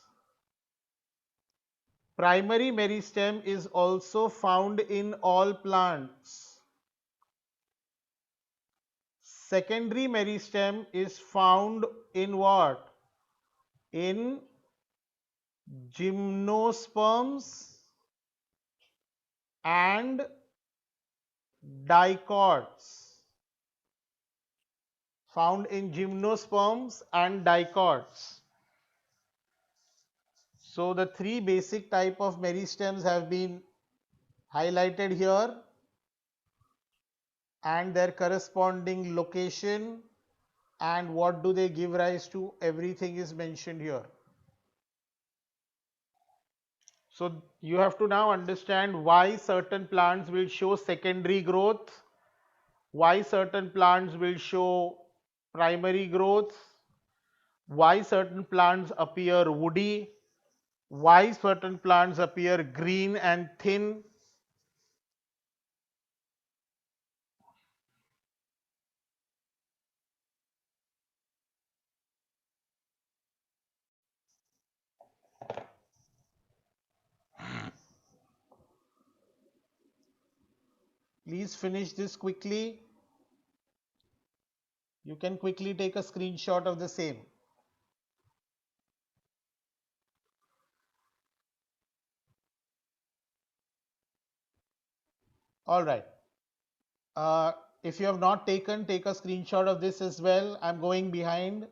Primary meristem is also found in all plants. Secondary meristem is found in what? In gymnosperms and dicots. Found in gymnosperms and dicots. So the three basic type of meristems have been highlighted here, and their corresponding location and what do they give rise to, everything is mentioned here. So you have to now understand why certain plants will show secondary growth, why certain plants will show primary growth, why certain plants appear woody, why certain plants appear green and thin. Please finish this quickly. You can quickly take a screenshot of the same. All right. Uh, if you have not taken, take a screenshot of this as well. I'm going behind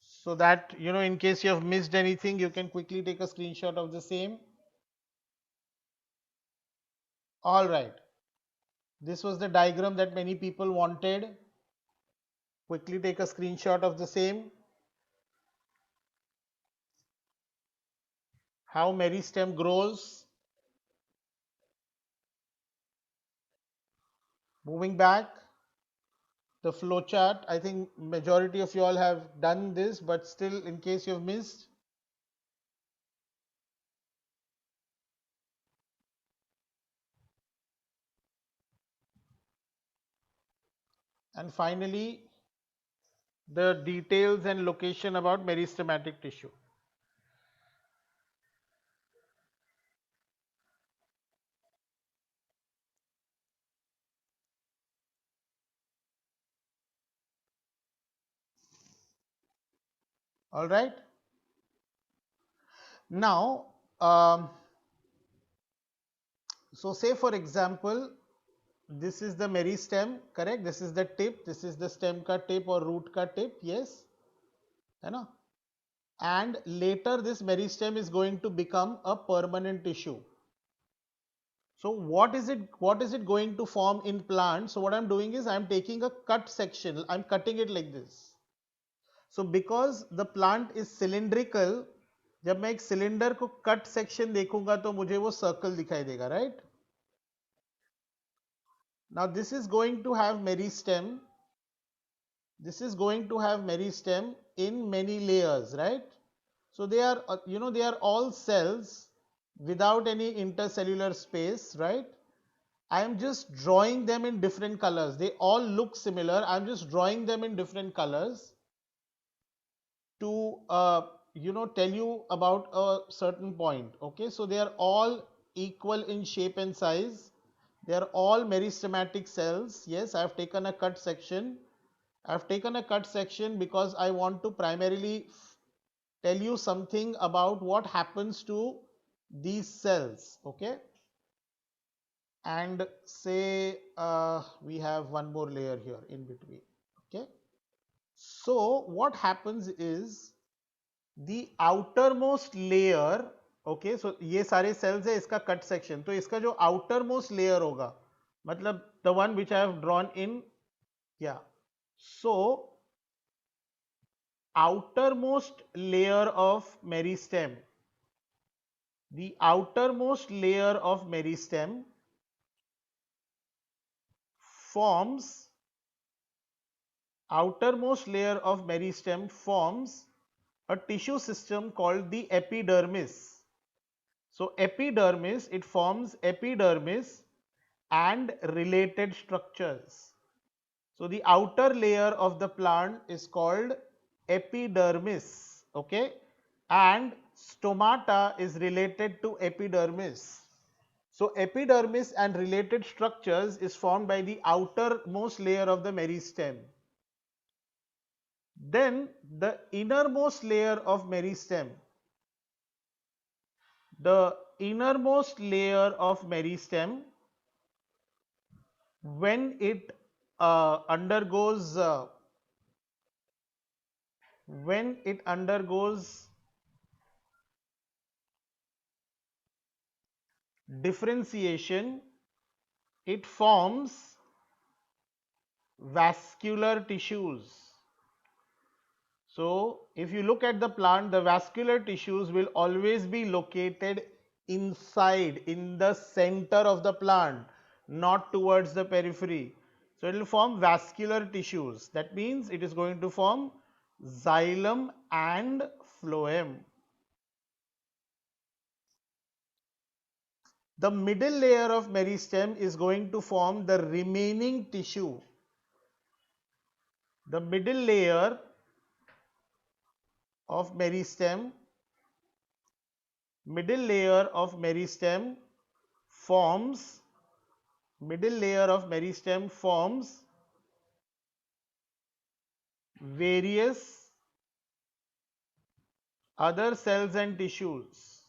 so that, in case you have missed anything, you can quickly take a screenshot of the same. All right. This was the diagram that many people wanted. Quickly take a screenshot of the same. How meristem grows. Moving back, the flow chart. I think majority of you all have done this, but still, in case you have missed. And finally, the details and location about meristematic tissue. All right. Now, so say for example, this is the meristem, correct? This is the tip. This is the stem ka tip or root ka tip. Yes, है ना? And later this meristem is going to become a permanent tissue. So what is it going to form in plant? So what I'm doing is I'm taking a cut section. I'm cutting it like this. So because the plant is cylindrical, जब मैं एक cylinder को cut section देखूंगा तो मुझे वो circle दिखाई देगा, right? Now this is going to have meristem. This is going to have meristem in many layers, right? So they are, they are all cells without any intercellular space, right? I am just drawing them in different colors. They all look similar. I'm just drawing them in different colors to, tell you about a certain point. Okay, so they are all equal in shape and size. They are all meristematic cells. Yes, I have taken a cut section. I have taken a cut section because I want to primarily tell you something about what happens to these cells. Okay, and say we have one more layer here in between. Okay, so what happens is the outermost layer. Okay, so ये सारे cells है इसका cut section, तो इसका जो outermost layer होगा, मतलब the one which I have drawn in, yeah, so outermost layer of meristem, the outermost layer of meristem forms a tissue system called the epidermis. So epidermis, it forms epidermis and related structures. So the outer layer of the plant is called epidermis, okay, and stomata is related to epidermis. So epidermis and related structures is formed by the outermost layer of the meristem. Then the innermost layer of meristem, the innermost layer of meristem, when it undergoes differentiation, it forms vascular tissues. So if you look at the plant, the vascular tissues will always be located inside, in the center of the plant, not towards the periphery. So it will form vascular tissues. That means it is going to form xylem and phloem. The middle layer of meristem is going to form the remaining tissue. The middle layer of meristem forms various other cells and tissues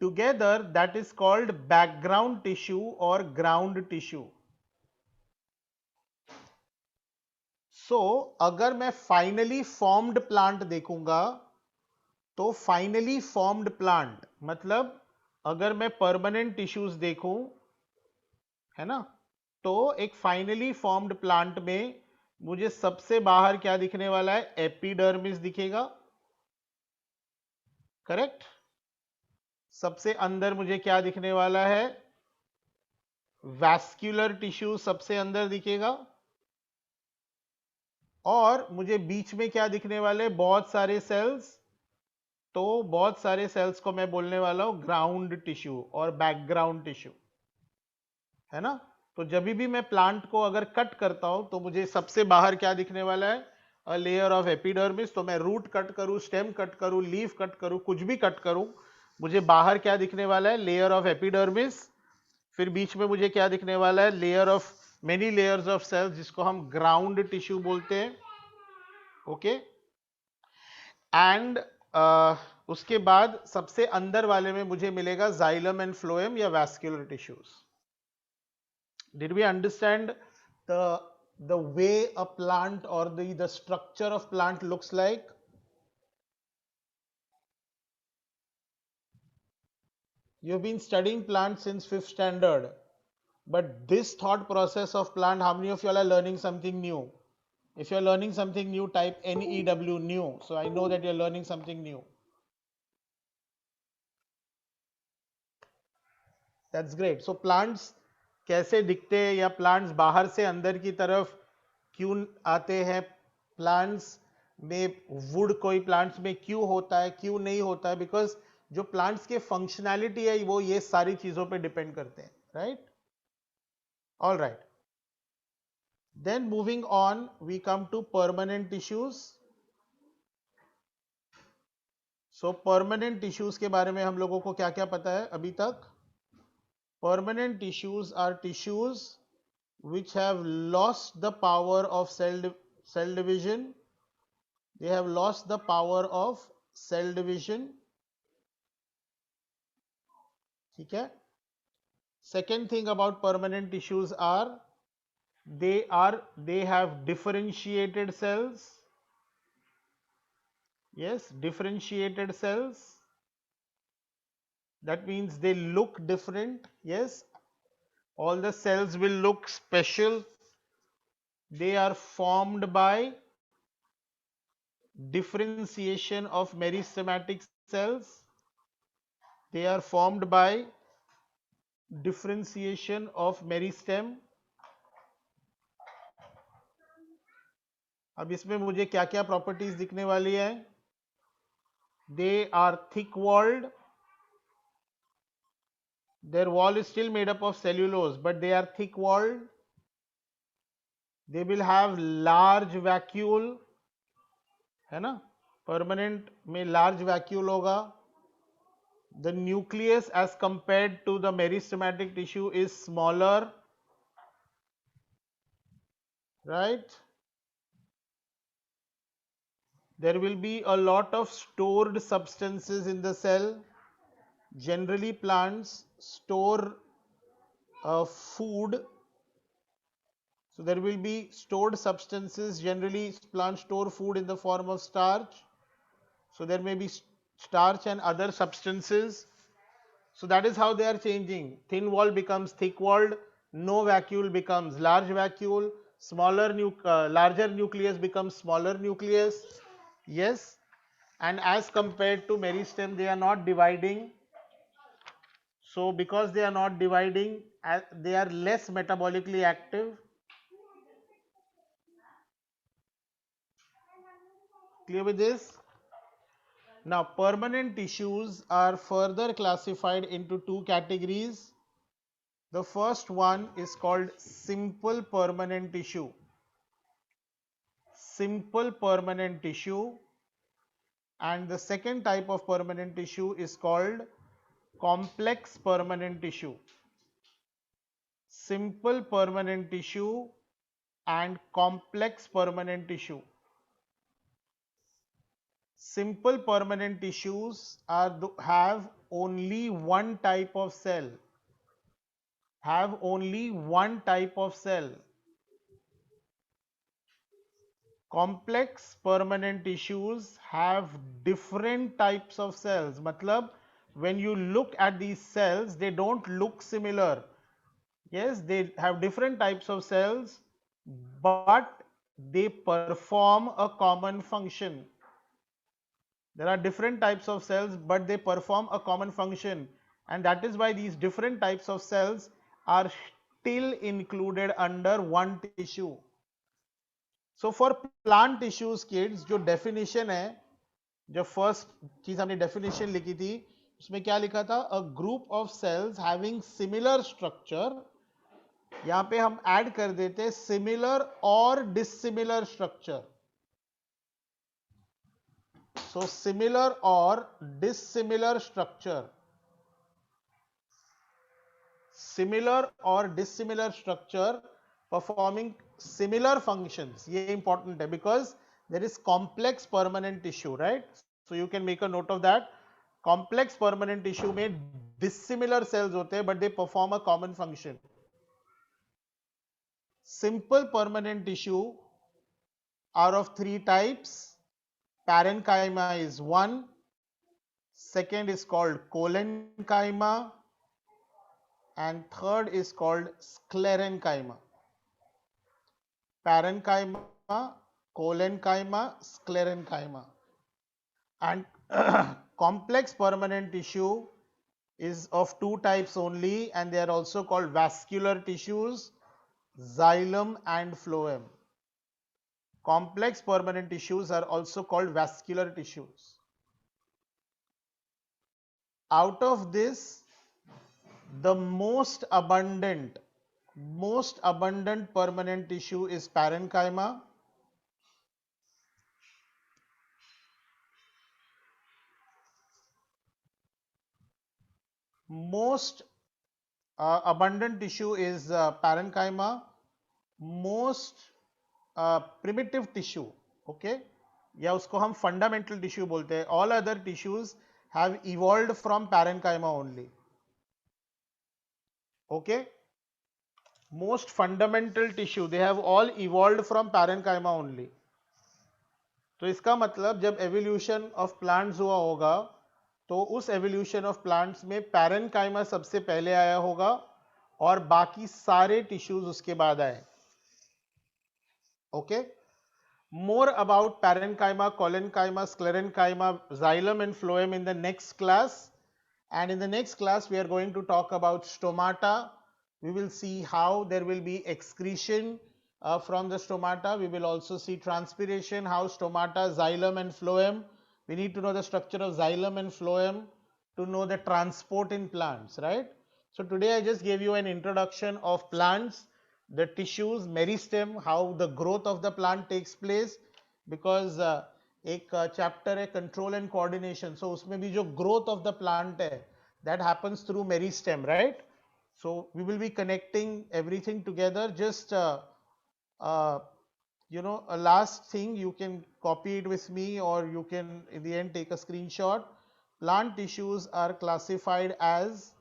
together that is called background tissue or ground tissue. So अगर मैं finally formed plant देखूंगा तो finally formed plant मतलब अगर मैं permanent tissues देखूं, है ना, तो एक फाइनली फॉर्म्ड प्लांट में मुझे सबसे बाहर क्या दिखने वाला है? एपिडर्मिस दिखेगा, करेक्ट। सबसे अंदर मुझे क्या दिखने वाला है? वैस्क्यूलर टिश्यू सबसे अंदर दिखेगा। और मुझे बीच में क्या दिखने वाले? बहुत सारे सेल्स। तो बहुत सारे सेल्स को मैं बोलने वाला हूं ग्राउंड टिश्यू और बैकग्राउंड टिश्यू, है ना। तो जब भी मैं प्लांट को अगर कट करता हूं तो मुझे सबसे बाहर क्या दिखने वाला है? A layer of epidermis. तो मैं रूट कट करूं, स्टेम कट करूं, लीफ कट करूं, कुछ भी कट करूं, मुझे बाहर क्या दिखने वाला है? Layer of epidermis. फिर बीच में मुझे क्या दिखने वाला है? Layer of many layers of cells, जिसको हम ग्राउंड टिश्यू बोलते हैं, ओके। एंड उसके बाद सबसे अंदर वाले में मुझे मिलेगा जाइलम एंड फ्लोएम या vascular tissues. Did we understand the way a plant or the structure of plant looks like? You've been studying plants since 5th standard, but this thought process of plant, how many of you all are learning something new? If you're learning something new, type NEW, new, so I know that you're learning something new. That's great. So plants कैसे दिखते हैं या plants बाहर से अंदर की तरफ क्यों आते हैं? प्लांट्स में वुड कोई प्लांट्स में क्यों होता है, क्यों नहीं होता है? बिकॉज जो प्लांट्स के फंक्शनैलिटी है वो ये सारी चीजों पे डिपेंड करते हैं, right? All right, then moving on we come to permanent tissues. So permanent tissues के बारे में हम लोगों को क्या क्या पता है अभी तक? Permanent tissues are tissues which have lost the power of cell division. They have lost the power of cell division. ठीक है. Second thing about permanent tissues are they have differentiated cells. Yes, differentiated cells. That means they look different. Yes, all the cells will look special. They are formed by differentiation of meristematic cells. They are formed by differentiation of meristem. अब इसमें मुझे क्या क्या properties दिखने वाली है? They are thick walled. Their wall is still made up of cellulose, but they are thick walled. They will have large vacuole, है ना. परमानेंट में लार्ज वैक्यूल होगा. The nucleus as compared to the meristematic tissue is smaller, right? There will be a lot of stored substances in the cell. Generally plants store food, so there will be stored substances. Generally plants store food in the form of starch, so there may be starch and other substances. So that is how they are changing. Thin wall becomes thick walled, no vacuole becomes large vacuole, larger nucleus becomes smaller nucleus. Yes, and as compared to meristem, they are not dividing. So because they are not dividing, they are less metabolically active. Clear with this? Now permanent tissues are further classified into two categories. The first one is called simple permanent tissue. Simple permanent tissue. And the second type of permanent tissue is called complex permanent tissue. Simple permanent tissue and complex permanent tissue. Simple permanent tissues have only one type of cell. Have only one type of cell. Complex permanent tissues have different types of cells. Matlab, when you look at these cells, they don't look similar. Yes, they have different types of cells, but they perform a common function. There are different types of cells, but they perform a common function. And that is why these different types of cells are still included under one tissue. So for plant tissues, kids, जो definition है, जो first चीज हमने definition लिखी थी, उसमें क्या लिखा था? A group of cells having similar structure. यहाँ पे हम add कर देते similar or dissimilar structure. So similar or dissimilar structure. Similar or dissimilar structure performing similar functions. ये important है because there is complex permanent tissue, right? So you can make a note of that. Complex permanent tissue में dissimilar cells होते हैं but they perform a common function. Simple permanent tissue are of three types. Parenchyma is one. Second is called collenchyma. And third is called sclerenchyma. Parenchyma, collenchyma, sclerenchyma. And complex permanent tissue is of two types only, and they are also called vascular tissues, xylem and phloem. Complex permanent tissues are also called vascular tissues. Out of this, the most abundant permanent tissue is parenchyma. Most abundant tissue is parenchyma. Most primitive tissue, okay, या उसको हम fundamental tissue बोलते हैं. All other tissues have evolved from parenchyma only. Okay, most fundamental tissue they have all evolved from parenchyma only. तो इसका मतलब जब evolution of plants हुआ होगा तो उस evolution of plants में parenchyma सबसे पहले आया होगा और बाकी सारे tissues उसके बाद आए. Okay, more about parenchyma, collenchyma, sclerenchyma, xylem and phloem in the next class. And in the next class, we are going to talk about stomata. We will see how there will be excretion from the stomata. We will also see transpiration, how stomata, xylem and phloem. We need to know the structure of xylem and phloem to know the transport in plants, right? So today I just gave you an introduction of plants, the tissues, meristem, how the growth of the plant takes place, because एक chapter है control and coordination, so उसमें भी जो growth of the plant है that happens through meristem, right? So we will be connecting everything together. Just you know, a last thing, you can copy it with me or you can in the end take a screenshot. Plant tissues are classified as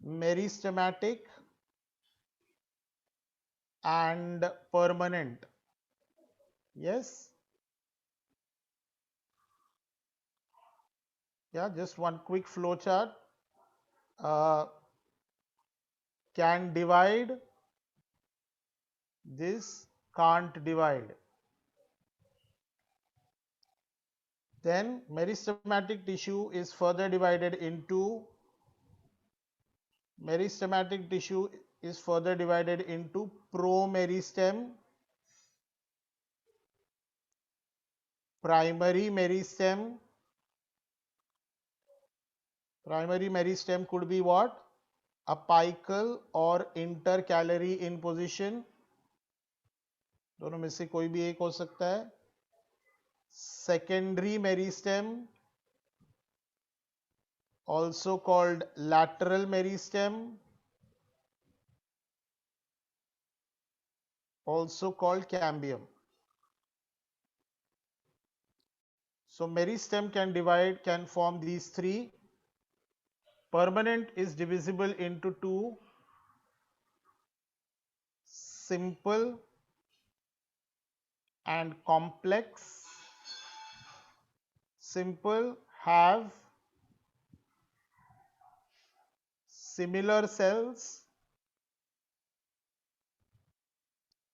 meristematic and permanent. Yes, yeah, just one quick flow chart. Can divide, this can't divide. Then meristematic tissue is further divided into promeristem, primary meristem. Primary meristem could be what? Apical or intercalary in position. दोनों में से कोई भी एक हो सकता है. Secondary meristem, also called lateral meristem, also called cambium. So meristem can divide, can form these three. Permanent is divisible into two: simple and complex. Simple have similar cells,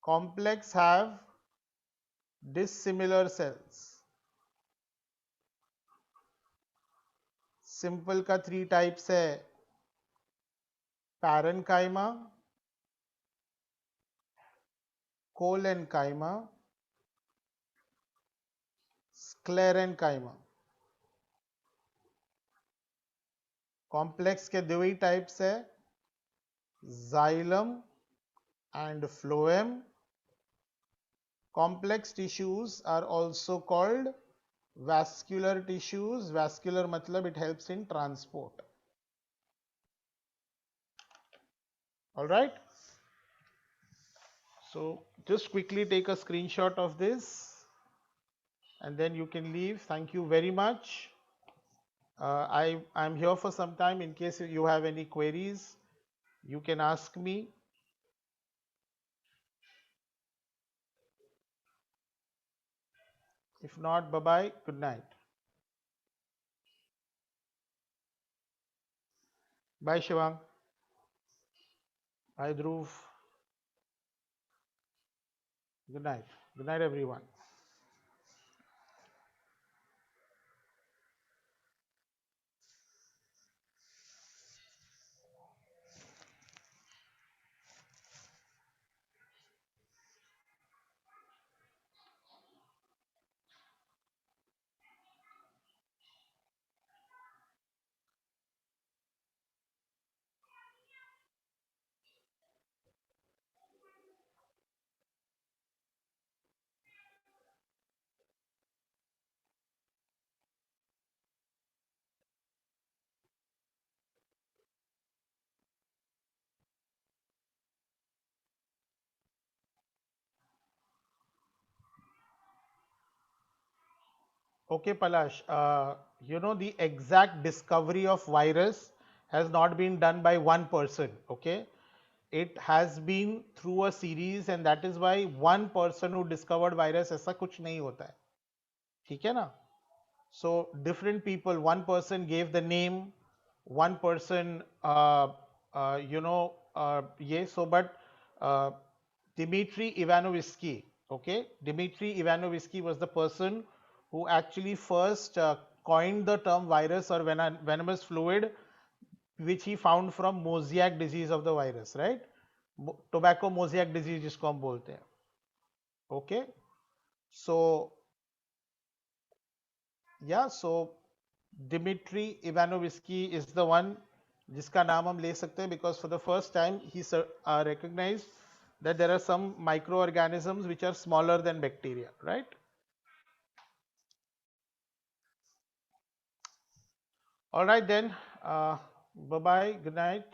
complex have dissimilar cells. Simple का 3 types है: parenchyma, collenchyma, sclerenchyma. Complex के दो ही types है: xylem and phloem. Complex tissues are also called vascular tissues. Vascular matlab it helps in transport. All right. So just quickly take a screenshot of this and then you can leave. Thank you very much. I'm here for some time. In case you have any queries, you can ask me. If not, bye bye. Good night. Bye, Shivang. Bye, Dhruv. Good night. Good night, everyone. Okay, Palash. The exact discovery of virus has not been done by one person. Okay, it has been through a series, and that is why one person who discovered virus ऐसा कुछ नहीं होता है. ठीक है ना? So different people. One person gave the name. One person, but uh, Dmitry Ivanovsky. Okay, Dmitry Ivanovsky was the person who actually first coined the term virus or venomous fluid, which he found from mosaic disease of the virus, right? Tobacco mosaic disease जिसको हम बोलते हैं. Okay, so yeah, so Dmitry Ivanovsky is the one जिसका नाम हम ले सकते हैं because for the first time he recognized that there are some microorganisms which are smaller than bacteria, right? All right then. Bye bye. Good night.